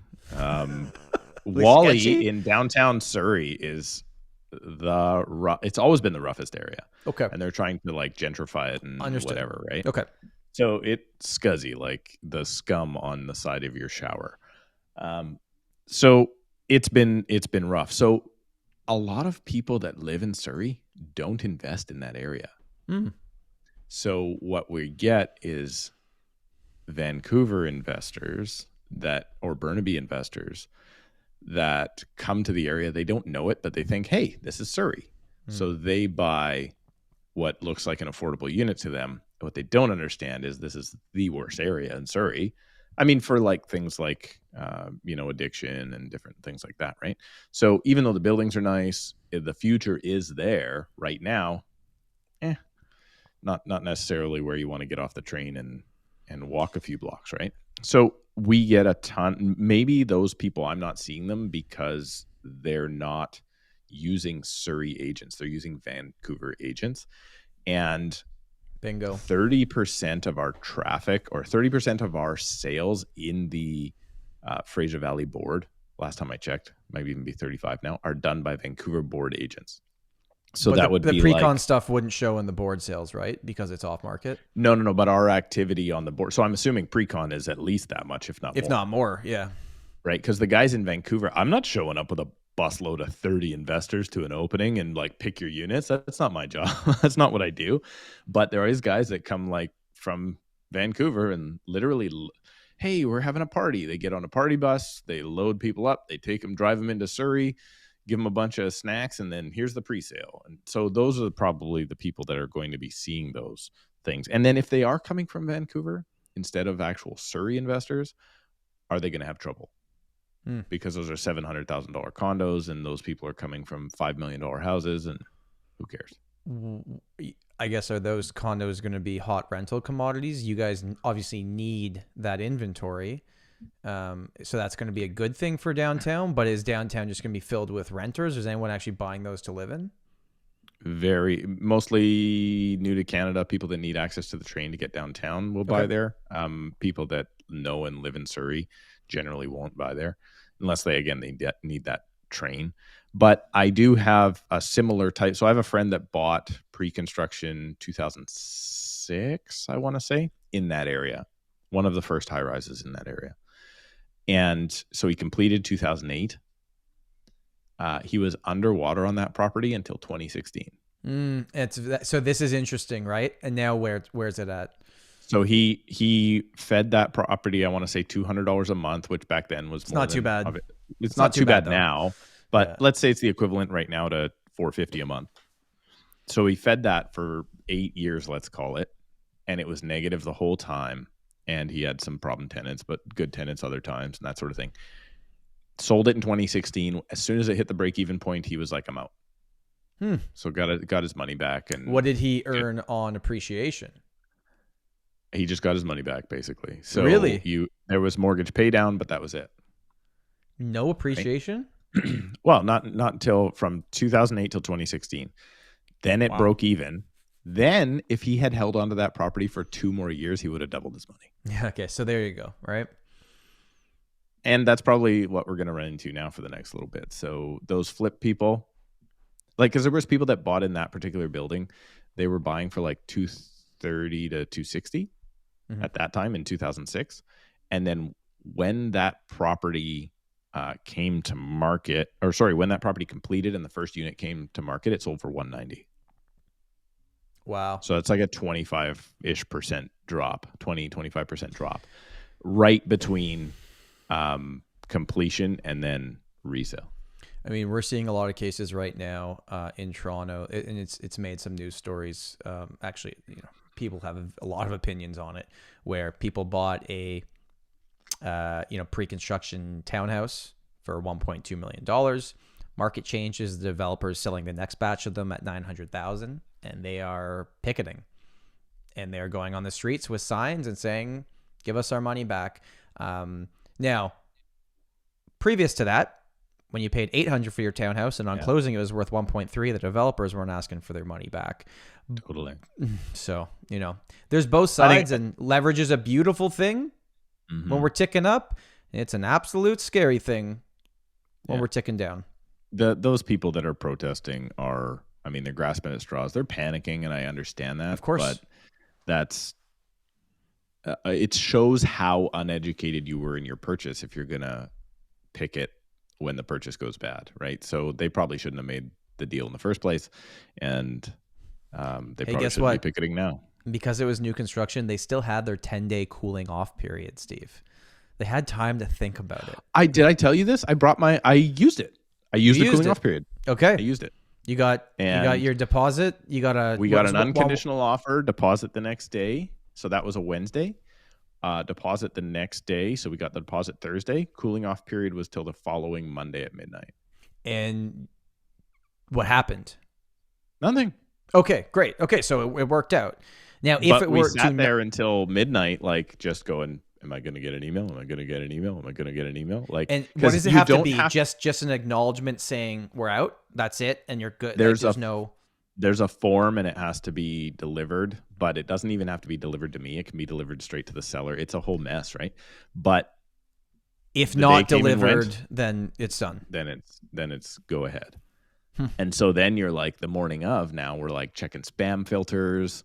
Wally sketchy? in downtown Surrey is it's always been the roughest area. Okay. And they're trying to gentrify it and whatever, right? Okay. So it's scuzzy, like the scum on the side of your shower. So it's been rough. So a lot of people that live in Surrey don't invest in that area. So what we get is Vancouver investors or Burnaby investors that come to the area. They don't know it, but they think, hey, this is Surrey. So they buy what looks like an affordable unit to them. What they don't understand is this is the worst area in Surrey. I mean, for things like, addiction and different things like that, right? So even though the buildings are nice, the future is there right now. Not necessarily where you want to get off the train and walk a few blocks, right? So we get a ton. Maybe those people, I'm not seeing them because they're not using Surrey agents. They're using Vancouver agents. And bingo, 30% of our traffic or 30% of our sales in the Fraser Valley board, last time I checked, might even be 35 now, are done by Vancouver board agents. So but that would be the pre-con stuff wouldn't show in the board sales, right? Because it's off market. No. But our activity on the board. So I'm assuming pre-con is at least that much, if not more. Yeah. Right. Because the guys in Vancouver, I'm not showing up with a busload of 30 investors to an opening and pick your units. That's not my job. That's not what I do. But there is guys that come from Vancouver and literally, hey, we're having a party. They get on a party bus, they load people up, they take them, drive them into Surrey, give them a bunch of snacks, and then here's the pre-sale. And so those are probably the people that are going to be seeing those things. And then if they are coming from Vancouver instead of actual Surrey investors, are they going to have trouble? Because those are $700,000 condos, and those people are coming from $5 million houses, and who cares? I guess, are those condos going to be hot rental commodities? You guys obviously need that inventory. So that's going to be a good thing for downtown, but is downtown just going to be filled with renters? Is anyone actually buying those to live in? Mostly new to Canada, people that need access to the train to get downtown will buy there. People that know and live in Surrey generally won't buy there. unless they need that train. But I do have a similar type. So I have a friend that bought Preconstruction 2006, I want to say, in that area. One of the first high rises in that area. And so he completed 2008. He was underwater on that property until 2016. So this is interesting, right? And now where's it at? So he fed that property, I want to say $200 a month, which back then was not too bad. It's not too bad now, but let's say it's the equivalent right now to $450 a month. So he fed that for 8 years, let's call it, and it was negative the whole time. And he had some problem tenants, but good tenants other times and that sort of thing. Sold it in 2016. As soon as it hit the break-even point, he was like, I'm out. So got his money back. And what did he earn on appreciation? He just got his money back, basically. So really, there was mortgage pay down, but that was it. No appreciation. Right? Well, not until from 2008 till 2016. Then it broke even. Then if he had held onto that property for 2 more years, he would have doubled his money. Yeah. Okay. So there you go. Right. And that's probably what we're going to run into now for the next little bit. So those flip people, like, because there was people that bought in that particular building, they were buying for like $230 to $260 at that time in 2006. And then when that property came to market, when that property completed and the first unit came to market, it sold for $190. Wow. So it's like a 25% drop, 25% drop right between completion and then resale. I mean, we're seeing a lot of cases right now in Toronto, and it's made some news stories. Actually, people have a lot of opinions on it, where people bought a pre-construction townhouse for $1.2 million. Market changes, the developers selling the next batch of them at $900,000, and they are picketing, and they're going on the streets with signs and saying, "Give us our money back." Now, previous to that, when you paid $800 for your townhouse and on closing it was worth $1.3, the developers weren't asking for their money back. Totally. So, there's both sides, and leverage is a beautiful thing when we're ticking up. It's an absolute scary thing when we're ticking down. Those people that are protesting are, they're grasping at straws. They're panicking, and I understand that. Of course. But that's, it shows how uneducated you were in your purchase if you're going to picket when the purchase goes bad, right? So they probably shouldn't have made the deal in the first place, and they probably shouldn't be picketing now. Because it was new construction, they still had their 10-day cooling off period, Steve. They had time to think about it. Did I tell you this? I used it. I used the cooling off period. Okay. I used it. You got your deposit. We got an unconditional offer, deposit the next day. So that was a Wednesday. Deposit the next day. So we got the deposit Thursday. Cooling off period was till the following Monday at midnight. And what happened? Nothing. Okay, great. Okay, so it worked out. Now, we sat there until midnight, like just going, am I going to get an email? Am I going to get an email? Am I going to get an email? Like, and what does it have to be? Just an acknowledgement saying we're out. That's it, and you're good. There's a form, and it has to be delivered, but it doesn't even have to be delivered to me. It can be delivered straight to the seller. It's a whole mess, right? But if not delivered, then it's done. Then it's go ahead. And so then you're like, the morning of, now we're like checking spam filters.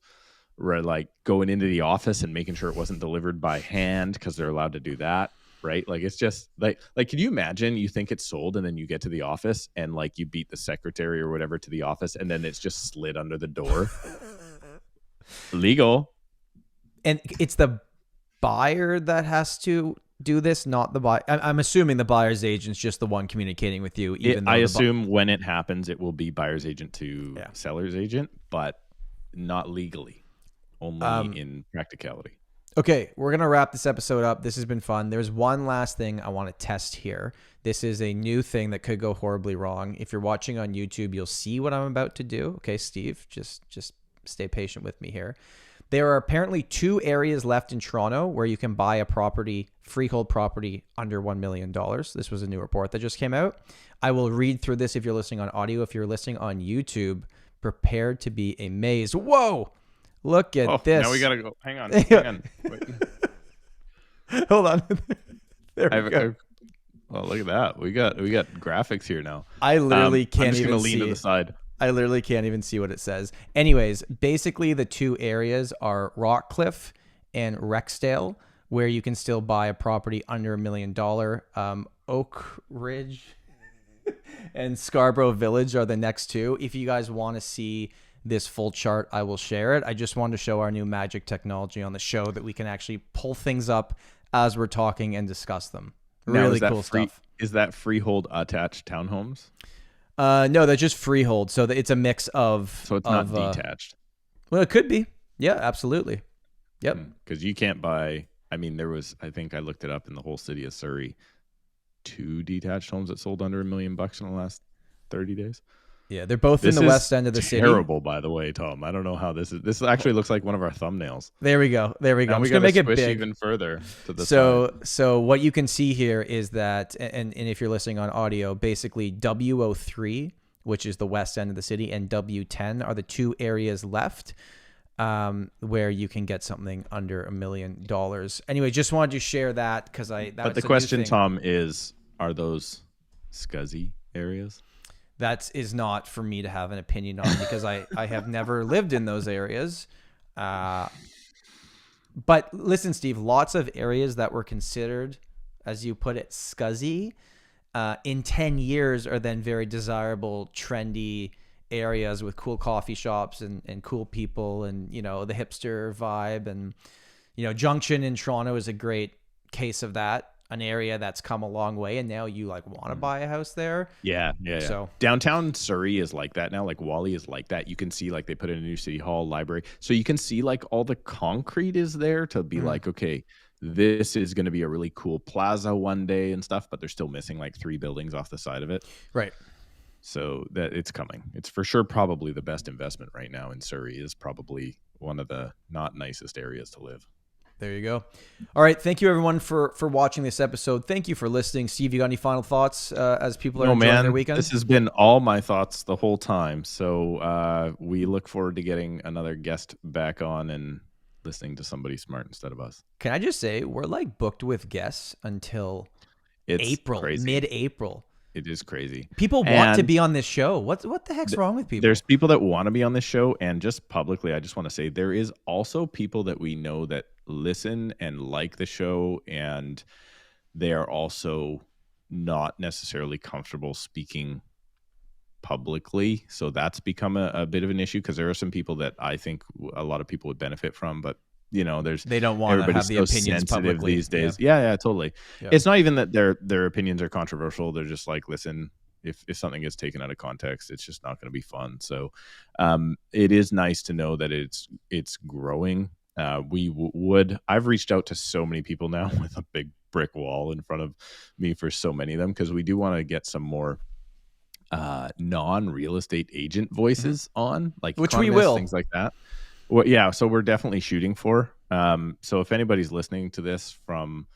We're like going into the office and making sure it wasn't delivered by hand, because they're allowed to do that, right? Like, it's just like, can you imagine you think it's sold and then you get to the office and like you beat the secretary or whatever to the office and then it's just slid under the door? Legal. And it's the buyer that has to do this, not the buyer. I'm assuming the buyer's agent's just the one communicating with you. I assume when it happens, it will be buyer's agent to seller's agent, but not legally, only in practicality. Okay, we're going to wrap this episode up. This has been fun. There's one last thing I want to test here. This is a new thing that could go horribly wrong. If you're watching on YouTube, you'll see what I'm about to do. Okay, Steve, just stay patient with me here. There are apparently 2 areas left in Toronto where you can buy a freehold property under $1 million. This was a new report that just came out. I will read through this if you're listening on audio. If you're listening on YouTube, prepare to be amazed. Whoa! Look at this. Now we got to go. Hang on. Wait. Hold on. There we go. Well, look at that. We got graphics here now. I literally can't I'm just even gonna lean see to the it. side. I literally can't even see what it says. Anyways, basically the two areas are Rockcliffe and Rexdale, where you can still buy a property under $1 million. Oak Ridge and Scarborough Village are the next two. If you guys want to see this full chart, I will share it. I just wanted to show our new magic technology on the show that we can actually pull things up as we're talking and discuss them. Really cool stuff. Is that freehold attached townhomes? No, they're just freehold. So it's a mix of. So it's not detached. Well, it could be. Yeah, absolutely. Yep. Because you can't buy. I mean, I think I looked it up in the whole city of Surrey. 2 detached homes that sold under $1 million in the last 30 days. Yeah, they're both in the west end of the city. Terrible, by the way, Tom. I don't know how this is. This actually looks like one of our thumbnails. There we go. I'm just gonna make it big even further to the side. So what you can see here is that, and if you're listening on audio, basically W03, which is the west end of the city, and W10 are the two areas left where you can get something under $1 million. Anyway, just wanted to share that because But the question, Tom, is: are those scuzzy areas? That is not for me to have an opinion on because I have never lived in those areas. But listen, Steve, lots of areas that were considered, as you put it, scuzzy, in 10 years are then very desirable, trendy areas with cool coffee shops and cool people and, the hipster vibe. And, Junction in Toronto is a great case of that. An area that's come a long way, and now you want to buy a house there. Yeah. So downtown Surrey is like that now. Like Wally is like that. You can see they put in a new city hall, library, so you can see all the concrete is there to be okay, this is going to be a really cool plaza one day and stuff. But they're still missing 3 buildings off the side of it. Right. So that it's coming. It's for sure probably the best investment right now in Surrey. Is probably one of the not nicest areas to live. There you go. All right. Thank you, everyone, for watching this episode. Thank you for listening. Steve, you got any final thoughts as people are enjoying their weekend? This has been all my thoughts the whole time. So we look forward to getting another guest back on and listening to somebody smart instead of us. Can I just say, we're booked with guests until April, mid-April. It is crazy. People want to be on this show. What the heck's wrong with people? There's people that want to be on this show. And just publicly, I just want to say there is also people that we know that listen and like the show. And they are also not necessarily comfortable speaking publicly. So that's become a bit of an issue because there are some people that I think a lot of people would benefit from. But they don't want to have the opinions publicly these days. Yeah, totally. Yeah. It's not even that their opinions are controversial. They're just listen, if something gets taken out of context, it's just not going to be fun. So it is nice to know that it's growing. I've reached out to so many people now with a big brick wall in front of me for so many of them because we do want to get some more non-real estate agent voices on, which we will, things like that. Well, yeah, so we're definitely shooting for. So if anybody's listening to this from,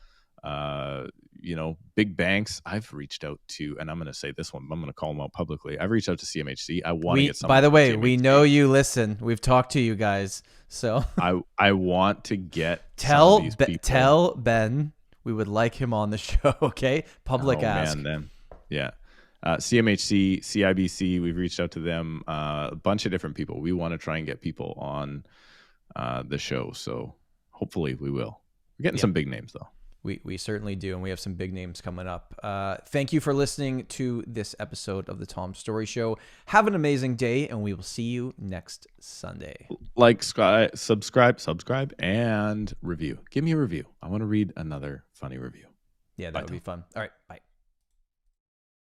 big banks, I've reached out to, and I'm going to say this one, I'm going to call them out publicly. I've reached out to CMHC. I want to get someone. By the way, we know you listen. We've talked to you guys, so I want to get tell Ben we would like him on the show. Okay, public ask. Man, then yeah. CMHC, CIBC, we've reached out to them, a bunch of different people. We want to try and get people on the show. So hopefully we will. We're getting some big names though. We certainly do. And we have some big names coming up. Thank you for listening to this episode of the Tom Storey Show. Have an amazing day and we will see you next Sunday. Subscribe and review. Give me a review. I want to read another funny review. Yeah, that would be fun. All right. Bye.